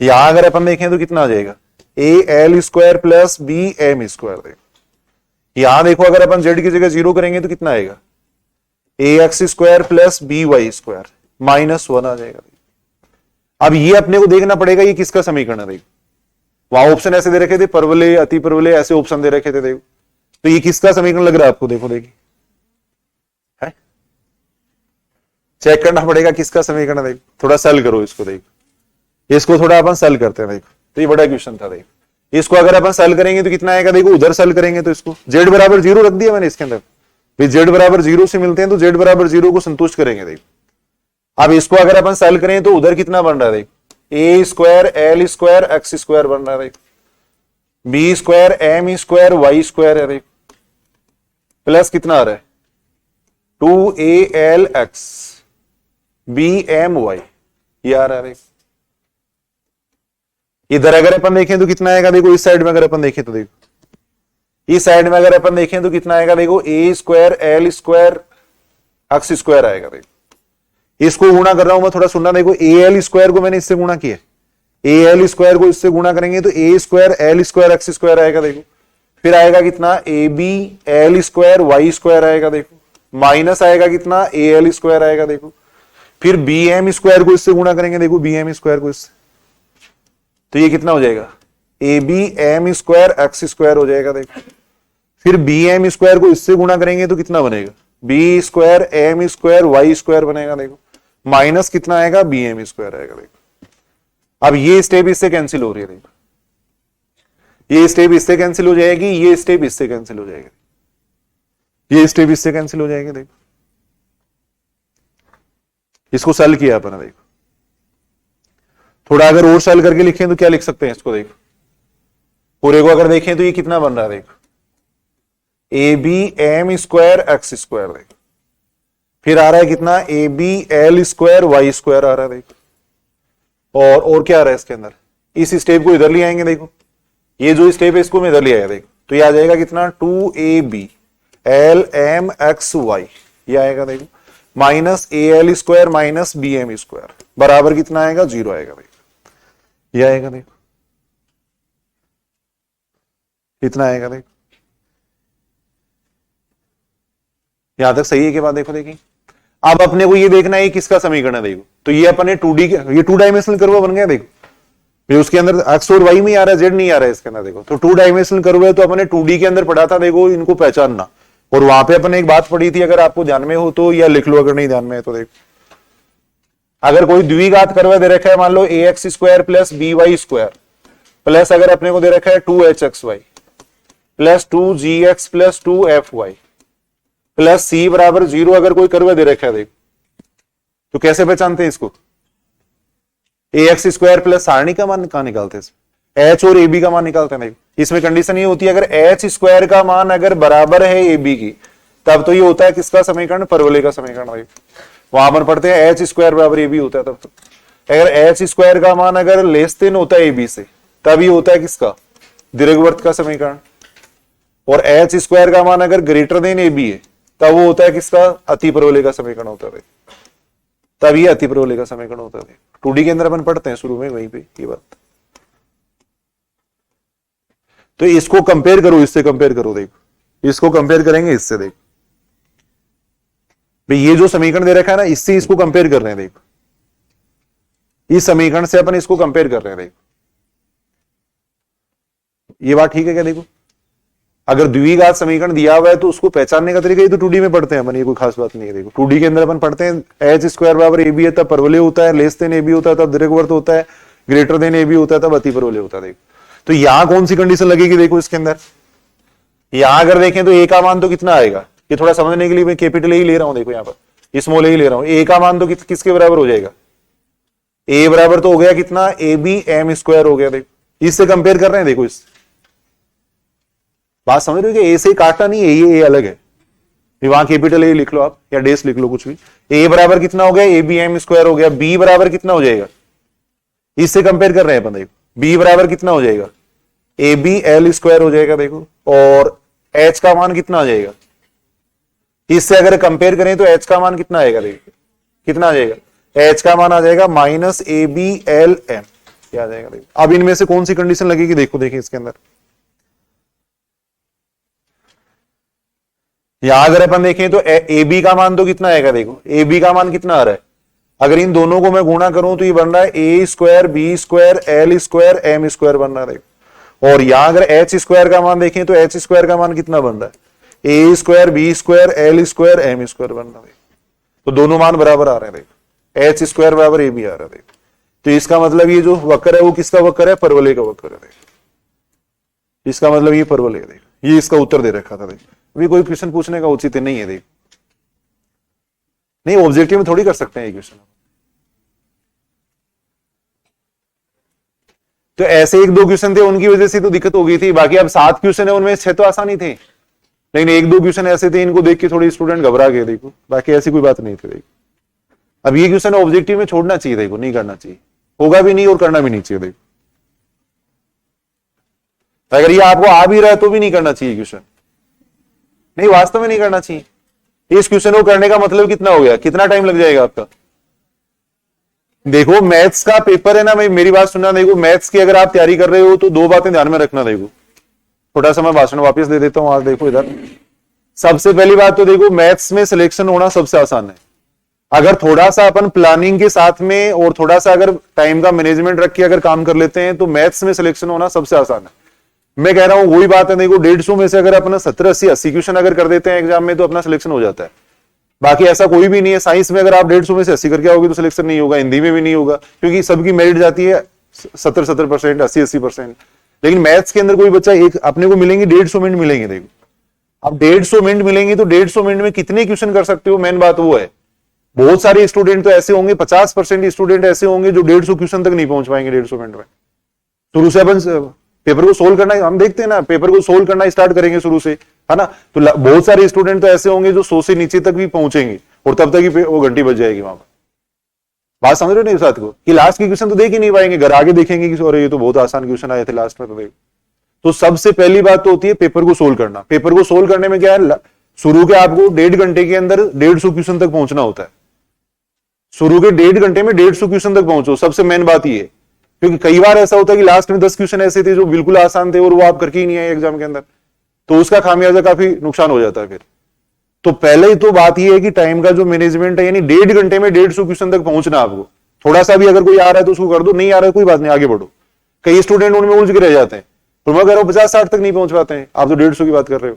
यहां अगर अपन देखें तो कितना आ जाएगा, a L square plus B M square, देखो यहां देखो अगर अपन z की जगह 0 करेंगे तो कितना आएगा, a x square plus b y square -1 आ जाएगा। अब ये अपने को देखना पड़ेगा ये किसका समीकरण है, देखो वहां ऑप्शन ऐसे दे रखे थे, परवलय अति परवलय ऐसे ऑप्शन दे रखे थे, देखो तो ये किसका समीकरण लग रहा है आपको, देखो देखिए चेक करना पड़ेगा किसका समीकरण है, देखो थोड़ा सेल करो इसको, देखो इसको थोड़ा अपन सेल करते हैं, देखो तो ये बड़ा क्वेश्चन था, देखो इसको अगर अपन सेल करेंगे तो कितना आएगा देखो, उधर सेल करेंगे तो इसको z बराबर 0 रख दिया मैंने इसके अंदर, भाई z बराबर 0 से मिलते हैं तो z बराबर 0 को संतुष्ट करेंगे देखो। अब इसको अगर अपन सेल करें तो उधर कितना बन रहा है देखो, a square l square x square बन रहा है देखो, b square m square y square है देखो, प्लस कितना आ रहा है 2al x bmy, ये आ रहा है देखो। इधर अगर अपन देखें तो कितना आएगा देखो, इस साइड में अगर अपन देखें तो देखो, इस साइड में अगर अपन देखें तो कितना आएगा देखो, a square l square x square आएगा देखो। इसको गुणा कर रहा हूं मैं, थोड़ा सुनना देखो, ए एल स्क्वायर को मैंने इससे गुणा किया, ए एल स्क्वायर को इससे गुणा करेंगे तो a square l square x square आएगा देखो, फिर आएगा कितना a b l square y square आएगा देखो, माइनस आएगा कितना ए एल स्क्वायर आएगा देखो, फिर बी एम स्क्वायर को इससे गुणा करेंगे देखो, बी एम स्क्वायर को इससे, तो ये कितना हो जाएगा a b M square x square हो जाएगा देखो, फिर बी एम स्क्वायर को इससे गुणा करेंगे तो कितना बनेगा b square m square y square बनेगा देखो, माइनस कितना आएगा बी एम स्क्वायर आएगा देखो। अब ये स्टेप इससे कैंसिल हो रही है देखो, ये स्टेप इससे कैंसिल हो जाएगी, ये स्टेप इससे कैंसिल हो जाएगा, ये स्टेप इससे कैंसिल हो जाएगा देखो। इसको सेल किया अपन देखो, थोड़ा अगर और सेल करके लिखें तो क्या लिख सकते हैं इसको देखो, पूरे को अगर देखें तो ये कितना बन रहा है देखो, a b M square x square देखो, फिर आ रहा है कितना a b l square y square आ रहा है देखो, और क्या आ रहा है इसके अंदर, इस स्टेप को इधर ले आएंगे देखो, ये जो स्टेप है इसको मैं इधर ले आया देखो, तो ये आ जाएगा कितना 2ab L M x Y, ये आएगा देखो, minus a L square minus b M square बराबर कितना आएगा 0 आएगा देखो, ये आएगा देखो, कितना आएगा देखो, यहां तक सही है के बाद देखो देखिए। अब अपने को ये देखना है किसका समीकरण है देखो, तो ये अपने 2D ये 2 डायमेंशनल कर्व बन गया देखो, फिर उसके अंदर एक्स और वाई में आ रहा है, जेड नहीं आ रहा है इसके अंदर देखो, तो 2 डायमेंशनल कर्व है तो अपने 2D के अंदर पढ़ा था देखो इनको पहचानना, और वहां पे अपन एक बात पढ़ी थी, अगर आपको ध्यान में हो तो या लिख लो, अगर नहीं ध्यान में है तो देखो, अगर कोई द्विघात कर्व दे रखा है, मान लो a x square plus b y square plus अगर अपने को दे रखा है 2h(x(y) plus 2g(x) plus 2f(y) plus c बराबर 0 अगर कोई कर्व दे रखा है देखो, तो कैसे पहचानते हैं इसको, ए एक्स स्क्वायर प्लस सारणी का मान कहां निकालते हैं, एच और ए बी का मान निकालते हैं देखो। इसमें कंडीशन ये होती है अगर एच स्क्वायर का मान अगर बराबर है ए बी की, तब तो ये होता है किसका समीकरण, परवलय का समीकरण देखो, वहां पर पढ़ते हैं एच स्क्वायर बराबर ए बी होता है तब तो। अगर एच स्क्वायर का मान अगर लेस देन होता है ए बी से, तब ये होता है किसका, दीर्घवृत्त का समीकरण, और एच स्क्वायर का मान अगर ग्रेटर देन ए बी है तब वो होता है किसका, अति परवलय का समीकरण होता है, तब ये अति परवलय का समीकरण होता है। 2D के अंदर अपन पढ़ते हैं शुरू में वहीं पे ये बात, तो इसको कंपेयर करो, इससे कंपेयर करो देखो, इसको कंपेयर करेंगे इससे देखो, भाई ये जो समीकरण दे रखा है ना, इससे इसको कंपेयर कर रहे हैं देखो, इस समीकरण से अपन इसको कंपेयर कर रहे हैं देखो, ये बात ठीक है क्या देखो। अगर द्विघात समीकरण दिया हुआ है तो उसको पहचानने का तरीका ये तो 2D में पढ़ते हैं अपन, ये कोई खास बात नहीं है देखो। 2D के अंदर अपन पढ़ते हैं एच स्क्वायर बराबर ए बी है तब परवलय होता है, लेस देन ए बी होता है तब दीर्घवृत्त होता है, ग्रेटर देन ए बी होता है तब अति परवलय होता है देखो। तो यहां कौन सी कंडीशन लगेगी देखो इसके अंदर, यहां अगर देखें तो ए का मान तो कितना आएगा, ये थोड़ा समझने के लिए मैं कैपिटल ए ही ले रहा हूं देखो, यहां पर स्मॉल ए ही ले रहा हूं, ए का मान तो किसके बराबर हो जाएगा, ए बराबर तो हो गया कितना ए बी एम स्क्वायर हो गया देखो, इससे कंपेयर कर रहे हैं देखो, इस बात समझ रहे हो कि ए से काटना नहीं है, ये ए अलग है, वहां कैपिटल ए लिख लो आप या डेस लिख लो कुछ भी, ए बराबर कितना हो गया ए बी एम स्क्वायर हो गया, बी बराबर कितना हो जाएगा, इससे कंपेयर कर रहे हैं अपन देखो, बी बराबर कितना हो जाएगा ए बी एल स्क्वायर हो जाएगा देखो, और एच का मान कितना आ जाएगा, इससे अगर कंपेयर करें तो एच का मान कितना आएगा देखो, कितना आ जाएगा, एच का मान आ जाएगा minus a b l m, क्या आ जाएगा देखो। अब इनमें से कौन सी कंडीशन लगेगी देखो, देखिए इसके अंदर यहां अगर अपन देखें तो ए बी का मान तो कितना आएगा देखो, ए बी का मान कितना आ रहा है, अगर इन दोनों को मैं गुणा करूं तो ये बन रहा है a square b square l square m square बन रहा है देखो, और यहां अगर एच स्क्वायर का मान देखें तो एच स्क्वायर का मान कितना बन रहा है a square b square l square m square बन रहा है, तो दोनों मान बराबर आ रहे हैं देखो, एच स्क्वायर बराबर ए बी आ रहा है देखो, तो इसका मतलब ये जो वक्र है वो किसका वक्र है, परवलय का वक्र है देखो, इसका मतलब ये परवल है, देखो ये इसका उत्तर दे रखा था। देखो अभी कोई क्वेश्चन पूछने का उचित नहीं है, देखो नहीं ऑब्जेक्टिव में थोड़ी कर सकते हैं ये क्वेश्चन। तो ऐसे एक दो क्वेश्चन थे उनकी वजह से तो दिक्कत हो गई थी, बाकी अब 7 क्वेश्चन है उनमें 6 तो आसानी थे, लेकिन एक दो क्वेश्चन ऐसे थे इनको देख के थोड़ी स्टूडेंट घबरा गए। देखो बाकी ऐसी कोई बात नहीं थी। देखो अब ये क्वेश्चन ऑब्जेक्टिव में छोड़ना चाहिए, देखो नहीं करना चाहिए, होगा भी नहीं और करना भी नहीं चाहिए। देखो अगर ये आपको आ भी रहा है तो भी नहीं करना चाहिए क्वेश्चन, नहीं वास्तव में नहीं करना चाहिए। इस क्वेश्चन को करने का मतलब कितना हो गया, कितना टाइम लग जाएगा आपका। देखो मैथ्स का पेपर है ना, मेरी बात सुनना, देखो मैथ्स की अगर आप तैयारी कर रहे हो तो 2 बातें ध्यान में रखना। देखो छोटा सा मैं भाषण वापस दे देता हूं, आज देखो इधर सबसे पहली बात तो देखो मैथ्स में सिलेक्शन होना सबसे आसान है। अगर थोड़ा सा अपन प्लानिंग के साथ में और थोड़ा सा अगर टाइम का मैनेजमेंट रख के अगर काम कर लेते हैं तो मैथ्स में सिलेक्शन होना सबसे आसान है। मैं कह रहा हूं वही बात है, देखो 150 में से अगर अपना 70-80 क्वेश्चन अगर कर देते हैं एग्जाम में तो अपना सिलेक्शन हो जाता है। बाकी ऐसा कोई भी नहीं है। साइंस में अगर आप 150 में से 80 करके आओगे तो सिलेक्शन नहीं होगा, हिंदी में भी नहीं होगा, क्योंकि सबकी मेरिट जाती है 70% 80%। लेकिन मैथ्स के अंदर कोई बच्चा एक अपने को मिलेंगे 150 मिनट मिलेंगे। देखो अब 150 मिनट मिलेंगे तो 150 मिनट में कितने क्वेश्चन कर सकते हो, मेन बात वो है। बहुत सारे स्टूडेंट तो ऐसे होंगे, 50% स्टूडेंट ऐसे होंगे जो 150 क्वेश्चन तक नहीं पहुंच पाएंगे 150 मिनट में। शुरू से अपन पेपर को सोल्व करना, हम देखते हैं ना पेपर को सोल्व करना स्टार्ट करेंगे शुरू से, है ना, तो बहुत सारे स्टूडेंट तो ऐसे होंगे जो 100 से नीचे तक भी पहुंचेंगे और तब तक ही वो घंटी बज जाएगी वहां पर। बात समझ रहे हो नहीं साथ को, कि लास्ट के क्वेश्चन तो देख ही नहीं पाएंगे, घर आगे देखेंगे कि अरे ये तो बहुत आसान क्वेश्चन आए थे लास्ट में। तो देखो तो सबसे पहली बात तो होती है पेपर को सोल्व करना। पेपर को सोल्व करने में क्या है, शुरू के आपको 1.5 घंटे के अंदर 150 क्वेश्चन तक पहुंचना होता है। शुरू के 1.5 घंटे में 150 क्वेश्चन तक पहुंचो, सबसे मेन बात ये है। क्योंकि कई बार ऐसा होता है कि लास्ट में 10 क्वेश्चन ऐसे थे जो बिल्कुल आसान थे और वो आप करके ही नहीं आए एग्जाम के अंदर, तो उसका खामियाजा काफी नुकसान हो जाता है फिर। तो पहले ही तो बात ये है कि टाइम का जो मैनेजमेंट है, यानी 1.5 घंटे में 150 क्वेश्चन तक पहुंचना आपको। थोड़ा सा भी अगर कोई आ रहा है तो उसको कर दो, नहीं आ रहा है कोई बात नहीं, आगे बढ़ो। कई स्टूडेंट उनमें उलझ के रह जाते हैं, तो मैं कह रहा हूं 50-60 तक नहीं पहुंच पाते हैं। आप तो 150 की बात कर रहे हो,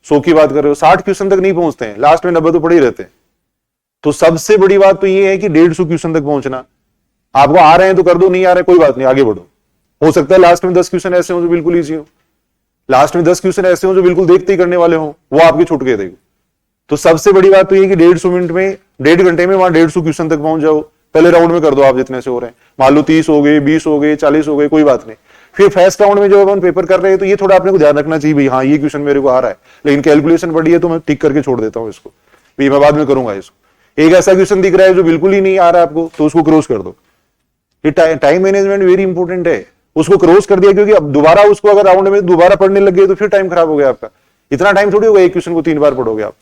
100 की बात कर रहे हो, 60 क्वेश्चन तक नहीं पहुंचते हैं, लास्ट में 90 तो पड़े ही रहते हैं। तो सबसे बड़ी बात तो ये है कि 150 क्वेश्चन तक पहुंचना। आपको आ रहे हैं तो कर दो, नहीं आ रहे कोई बात नहीं, आगे बढ़ो। हो सकता है लास्ट में 10 क्वेश्चन ऐसे हो जो बिल्कुल ईजी हो, लास्ट में 10 क्वेश्चन ऐसे हो जो बिल्कुल देखते ही करने वाले हो, वो आपके छूट गए। देखो तो सबसे बड़ी बात तो ये कि 150 मिनट में 1.5 घंटे में वहां 150 क्वेश्चन तक पहुंच जाओ। पहले राउंड में कर दो आप जितने से हो रहे हैं, मान लो 30 हो गए, 20 हो गए, 40 हो गए, कोई बात नहीं। फिर फर्स्ट राउंड में जब अपन पेपर कर रहे हैं तो ये थोड़ा अपने को ध्यान रखना चाहिए, भाई हाँ ये क्वेश्चन मेरे को आ रहा है, लेकिन कैलकुलेशन बड़ी है तो मैं टिक करके छोड़ देता हूँ इसको, भाई मैं बाद में करूंगा इसको। एक ऐसा क्वेश्चन दिख रहा है जो बिल्कुल ही नहीं आ रहा है आपको, तो उसको क्रॉस कर दो। ये टाइम मैनेजमेंट वेरी इंपॉर्टेंट है। उसको क्रॉस कर दिया, क्योंकि अब दोबारा उसको अगर राउंड में दोबारा पढ़ने लग गए तो फिर टाइम खराब हो गया आपका। इतना टाइम थोड़ी होगा एक क्वेश्चन को 3 बार पढ़ोगे आप।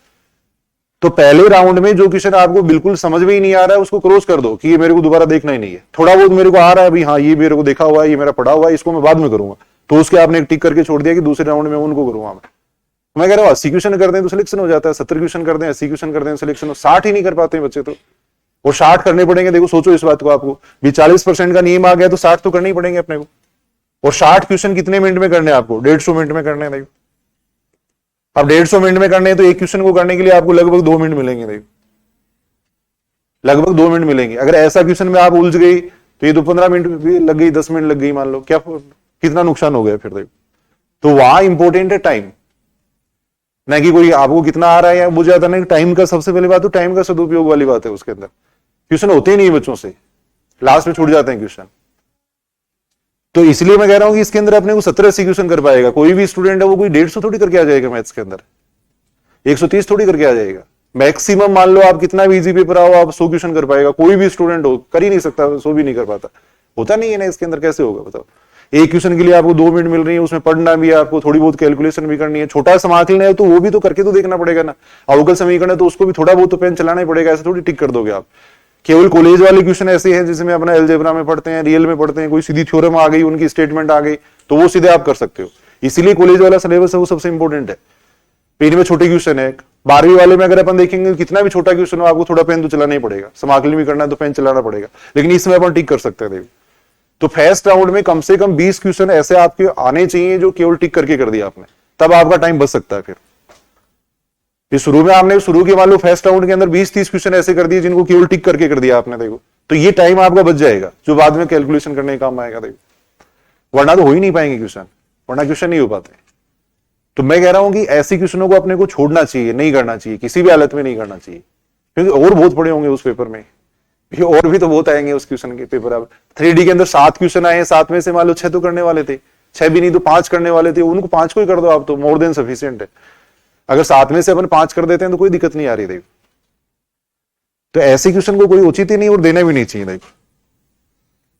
तो पहले राउंड में जो क्वेश्चन आपको बिल्कुल समझ में ही नहीं आ रहा है उसको क्रॉस कर दो कि ये मेरे को दोबारा देखना ही नहीं है। थोड़ा बहुत मेरे को आ रहा है, भाई हाँ ये मेरे को देखा हुआ है, ये मेरा पढ़ा हुआ है, इसको मैं बाद में करूंगा, तो उसके आपने एक टिक करके छोड़ दिया कि दूसरे राउंड में उनको करूंगा मैं कह रहा हूँ 80 क्वेश्चन कर दें तो सिलेक्शन हो जाता है, 70 क्वेश्चन कर दें, 80 क्वेश्चन कर दें सिलेक्शन हो, 60 ही नहीं कर पाते बच्चे तो, और 60 करने पड़ेंगे। देखो सोचो इस बात को, आपको भी 40% का नियम आ गया तो 60 तो करने ही पड़ेंगे अपने को। और 60 क्वेश्चन कितने मिनट में करने हैं आपको, 150 मिनट में करने हैं। देखो अब 150 मिनट में करने हैं तो एक क्वेश्चन को करने के लिए आपको लगभग 2 मिनट मिलेंगे। देखो लगभग 2 मिनट मिलेंगे। अगर ऐसा क्वेश्चन में आप उलझ गई तो ये तो 15 मिनट भी लग गई, 10 मिनट लग गई, मान लो क्या कितना नुकसान हो गया फिर। देखो तो वहां इंपॉर्टेंट है टाइम, ना कि कोई आपको कितना आ रहा है या वो ज्यादा नहीं। टाइम का सबसे पहली बात तो टाइम का सदुपयोग वाली बात है। उसके अंदर क्वेश्चन होते ही नहीं बच्चों से, लास्ट में छूट जाते हैं क्वेश्चन। तो इसलिए मैं कह रहा हूं कि इसके अंदर अपने को 70-80 क्वेश्चन कर पाएगा कोई भी स्टूडेंट है। वो कोई 150 थोड़ी करके आ जाएगा मैथ्स के अंदर, 130 थोड़ी करके आ जाएगा मैक्सिमम। मान लो आप कितना भी इजी पेपर आओ, आप 100 क्वेश्चन कर पाएगा कोई भी स्टूडेंट हो, कर ही नहीं सकता, 100 भी नहीं कर पाता, होता नहीं है ना। इसके अंदर कैसे होगा बताओ। एक क्वेश्चन के लिए आपको 2 मिनट मिल रही है, उसमें पढ़ना भी है आपको, थोड़ी बहुत कैलकुलेशन भी करनी है, छोटा समाकलन है तो वो भी तो करके तो देखना पड़ेगा ना। अवकल समीकरण है तो उसको भी थोड़ा बहुत तो पेन चलाना ही पड़ेगा, ऐसे थोड़ी टिक कर दोगे आप। केवल कॉलेज वाले क्वेश्चन ऐसे हैं जिसमें अपना एलजेब्रा में पढ़ते हैं, रियल में पढ़ते हैं, कोई सीधी थ्योरम आ गई, उनकी स्टेटमेंट आ गई, तो वो सीधे आप कर सकते हो। इसीलिए कॉलेज वाला सिलेबस है वो सबसे इंपॉर्टेंट है। पेन में छोटे क्वेश्चन है, 12वीं वाले में अगर अपन देखेंगे कितना भी छोटा क्वेश्चन हो आपको थोड़ा पेन तो चलाना ही पड़ेगा, समाकलन भी करना है तो पेन चलाना पड़ेगा, लेकिन इसमें अपन टिक कर सकते हैं। देखो तो फर्स्ट राउंड में कम से कम 20 क्वेश्चन ऐसे आपके आने चाहिए जो केवल टिक करके कर दिया आपने, तब आपका टाइम बच सकता है। फिर शुरू में आपने शुरू के मान लो फर्स्ट राउंड के अंदर 20-30 क्वेश्चन ऐसे कर दिए जिनको केवल टिक करके कर दिया आपने, देखो तो ये टाइम आपका बच जाएगा जो बाद में कैलकुलेशन करने का काम आएगा। देखो वरना तो हो ही नहीं पाएंगे क्वेश्चन। वरना क्वेश्चन नहीं हो पाते। तो मैं कह रहा हूं कि ऐसी क्वेश्चनों को अपने को छोड़ना चाहिए, नहीं करना चाहिए, किसी भी हालत में नहीं करना चाहिए, क्योंकि और बहुत पड़े होंगे उस पेपर में, और भी तो बहुत आएंगे उस क्वेश्चन के पेपर। अब 3D के अंदर 7 क्वेश्चन आए हैं, 7 में से मान लो 6 तो करने वाले थे, 6 भी नहीं तो 5 करने वाले थे, उनको 5 को ही कर दो आप, तो मोर देन सफिशियंट है। अगर 7 में से अपन 5 कर देते हैं तो कोई दिक्कत नहीं आ रही। देखो तो ऐसे क्वेश्चन को कोई उचित ही नहीं और देना भी नहीं चाहिए। देखो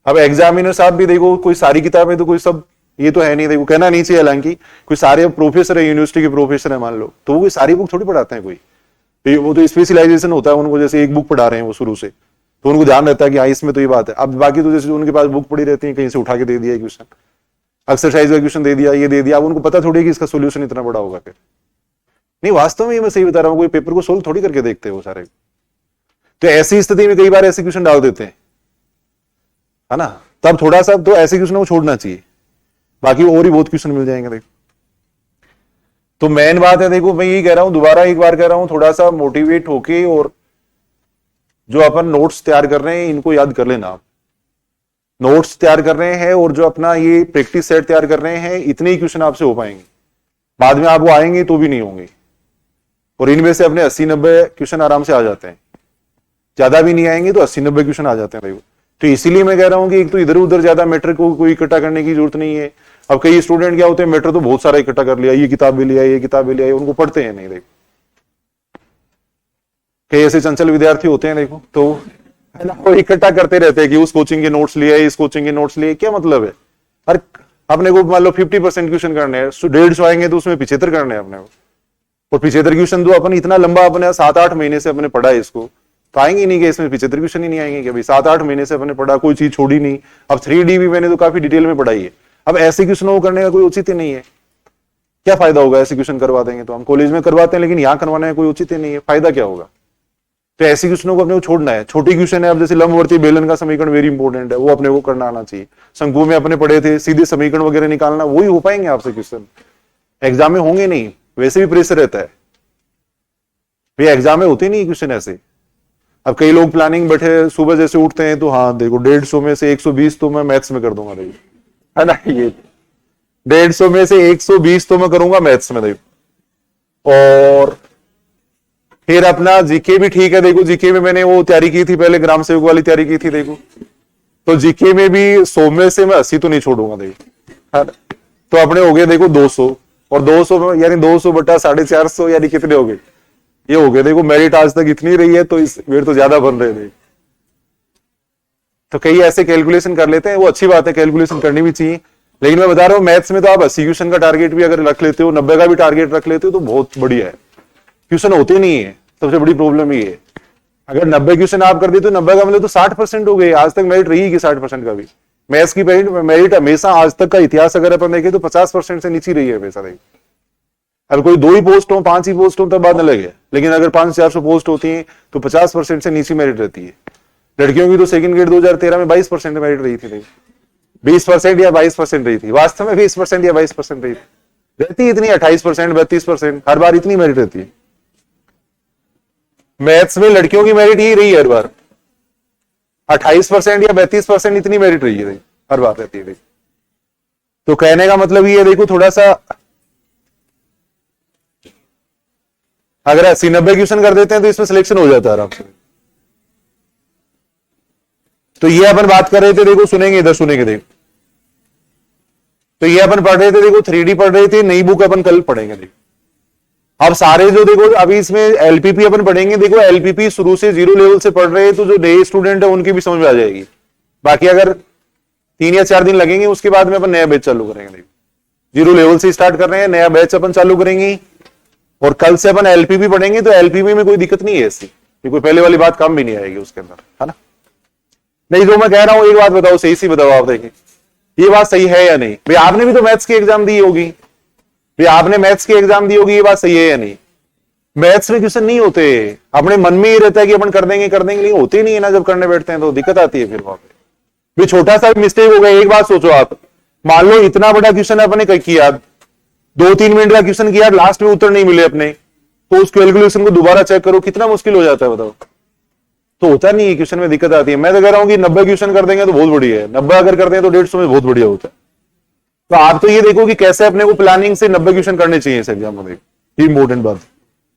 अब एग्जामिनर साहब भी देखो, कोई सारी किताबें तो कोई सब ये तो है नहीं, देखो कहना नहीं चाहिए, हालांकि कोई सारे प्रोफेसर है, यूनिवर्सिटी के प्रोफेसर है मान लो, तो वो कोई सारी बुक थोड़ी पढ़ाते हैं कोई, वो तो स्पेशलाइजेशन होता है उनको, जैसे एक बुक पढ़ा रहे हैं वो शुरू से, तो उनको ध्यान रहता है कि हाँ इसमें तो ये बात है। अब बाकी तो जैसे उनके पास बुक पड़ी रहती है, कहीं से उठा के दे दिया क्वेश्चन, एक्सरसाइज का क्वेश्चन दे दिया, ये दे दिया, अब उनको पता थोड़ी है कि इसका सोल्यूशन इतना बड़ा होगा। फिर नहीं, वास्तव में मैं सही बता रहा हूँ, कोई पेपर को सोल्व थोड़ी करके देखते हैं वो सारे। तो ऐसी स्थिति में कई बार ऐसे क्वेश्चन डाल देते हैं, है ना, तब थोड़ा सा तो ऐसे क्वेश्चन को छोड़ना चाहिए, बाकी और ही बहुत क्वेश्चन मिल जाएंगे। देखो तो मेन बात है, देखो मैं यही कह रहा हूं, दोबारा एक बार कह रहा हूं, थोड़ा सा मोटिवेट होके और जो अपन नोट्स तैयार कर रहे हैं इनको याद कर लेना। आप नोट्स तैयार कर रहे हैं और जो अपना ये प्रैक्टिस सेट तैयार कर रहे हैं, इतने ही क्वेश्चन आपसे हो पाएंगे, बाद में आपको आएंगे तो भी नहीं होंगे, और इनमें से अपने 80-90 क्वेश्चन आराम से आ जाते हैं, ज्यादा भी नहीं आएंगे तो 80-90 क्वेश्चन आ जाते हैं। देखो तो इसीलिए मैं कह रहा हूं कि एक तो इधर उधर ज्यादा मैटर को कोई इकट्ठा करने की जरूरत नहीं है। अब कई स्टूडेंट क्या होते हैं, मैटर तो बहुत सारा इकट्ठा कर लिया, ये किताब भी लिया, ये किताब भी लिया, उनको पढ़ते हैं नहीं। देखो कई ऐसे चंचल विद्यार्थी होते हैं, देखो तो है ना, वो इकट्ठा करते रहते हैं कि उस कोचिंग के नोट्स लिए, इस कोचिंग के नोट्स लिए, क्या मतलब है। अरे अपने को मान लो 50% क्वेश्चन करने हैं, 150 आएंगे तो उसमें 75 करने हैं अपने को, और 75 क्वेश्चन तो अपन इतना लंबा अपने 7-8 महीने से अपने पढ़ा है इसको, तो आएंगे नहीं कि इसमें 75 क्वेश्चन ही नहीं आएंगे कि भाई 7-8 महीने से अपने पढ़ा, कोई चीज छोड़ी नहीं। अब 3D भी मैंने तो काफी डिटेल में पढ़ाई है। अब ऐसे क्वेश्चनों को करने का कोई उचित ही नहीं है, क्या फायदा होगा। ऐसे क्वेश्चन करवा देंगे तो हम कॉलेज में करवाते हैं, लेकिन यहाँ करवाने का कोई उचित ही नहीं है, फायदा क्या होगा। तो ऐसे क्वेश्चनों को अपने को छोड़ना है। छोटी क्वेश्चन है, अब जैसे लंबवर्ती बेलन का समीकरण वेरी इंपॉर्टेंट है, वो अपने को करना आना चाहिए। शंकु में अपने पढ़े थे, सीधे समीकरण वगैरह निकालना, वही हो पाएंगे आपसे क्वेश्चन, एग्जाम में होंगे नहीं। वैसे भी प्रेशर रहता है भैया, एग्जाम में होते नहीं क्वेश्चन ऐसे। अब कई लोग प्लानिंग बैठे, सुबह जैसे उठते हैं तो हाँ देखो 150 में से 120 तो मैं मैथ्स में कर दूंगा, देखो है ना, ये 150 में से 120 तो मैं करूंगा मैथ्स में। देखो और फिर अपना जीके भी ठीक है, देखो जीके में मैंने वो तैयारी की थी पहले, ग्राम सेवक वाली तैयारी की थी। देखो तो जीके में भी 100 में से मैं 80 तो नहीं छोड़ूंगा। देखो तो अपने हो गए देखो 200, और 200 यानी 200 बटा 450 यानी कितने हो गए, ये हो गए। देखो मेरिट आज तक इतनी रही है, तो इस बार तो ज्यादा बन रहे थे। तो कई ऐसे कैलकुलेशन कर लेते हैं, वो अच्छी बात है, कैलकुलेशन करनी भी चाहिए। लेकिन मैं बता रहा हूँ मैथ्स में तो आप 80 क्वेश्चन का टारगेट भी अगर रख लेते हो, 90 का भी टारगेट रख लेते हो तो बहुत बढ़िया है। क्वेश्चन होते नहीं है, सबसे बड़ी प्रॉब्लम ये है। अगर 90 क्वेश्चन आप कर देते हो, 90 का मतलब तो 60% हो गए। आज तक मेरिट रही कि 60% का भी। मैथ्स की मेरिट हमेशा आज तक का इतिहास अगर अपन देखें तो 50% से नीचे रही है हमेशा। देखिए अगर कोई 2 ही पोस्ट हो, 5 ही पोस्ट हो तब बात अलग है, लेकिन अगर 500-400 पोस्ट होती है तो 50% से नीचे मेरिट रहती है। लड़कियों की तो सेकंड ग्रेड 2013 में 22% मेरिट रही थी। 20% या 22% रही थी, वास्तव में 20% या 22% रही थी, रहती इतनी 28%, 32%, हर बार इतनी मेरिट रहती है। मैथ्स में लड़कियों की मेरिट ही रही है हर बार, 28% या 32% इतनी मेरिट रही है, हर बार रहती है। तो कहने का मतलब ये है, देखो थोड़ा सा अगर 80-90 क्वेश्चन कर देते हैं तो इसमें सिलेक्शन हो जाता है आराम से। तो ये अपन बात कर रहे थे, देखो सुनेंगे, इधर सुनेंगे। देखो तो ये अपन पढ़ रहे थे, देखो 3D पढ़ रहे थे, नई बुक अपन कल पढ़ेंगे। देखो अब सारे जो देखो अभी इसमें एलपीपी अपन पढ़ेंगे। देखो एलपीपी शुरू से 0 लेवल से पढ़ रहे हैं, तो जो नए स्टूडेंट है उनकी भी समझ में आ जाएगी। बाकी अगर 3 या 4 दिन लगेंगे, उसके बाद में अपन नया बैच चालू करेंगे। देखो 0 लेवल से स्टार्ट कर रहे हैं, नया बैच अपन चालू करेंगे, और कल से अपन एलपीपी पढ़ेंगे। तो एलपीपी में कोई दिक्कत नहीं है ऐसी, कोई पहले वाली बात काम भी नहीं आएगी उसके अंदर, है ना। नहीं, जो मैं कह रहा हूं एक बात बताओ, सही सी बताओ आप, देखें ये बात सही है या नहीं। भाई आपने भी तो मैथ्स की एग्जाम दी होगी, भाई आपने मैथ्स की एग्जाम दी होगी, ये बात सही है या नहीं। मैथ्स में क्वेश्चन नहीं होते, अपने मन में ही रहता है कि अपन कर देंगे, लेकिन होते नहीं है ना। जब करने बैठते हैं तो दिक्कत आती है फिर वहां पे। भाई छोटा सा मिस्टेक हो गया, एक बात सोचो आप, मान लो इतना बड़ा क्वेश्चन अपने किया, 2-3 मिनट का क्वेश्चन किया, लास्ट में उत्तर नहीं मिले अपने, तो उस कैलकुलेशन को दोबारा चेक करो, कितना मुश्किल हो जाता है बताओ। तो होता नहीं है, क्वेश्चन में दिक्कत आती है। मैं तो कह रहा हूं कि 90 क्वेश्चन कर देंगे तो बहुत बढ़िया है, 90 अगर कर दें तो 150 में बहुत बढ़िया होता है। तो आप तो ये देखो कि कैसे अपने को प्लानिंग से 90 क्वेश्चन करने चाहिए इस एग्जाम में, देखो ही इम्पोर्टेंट बात।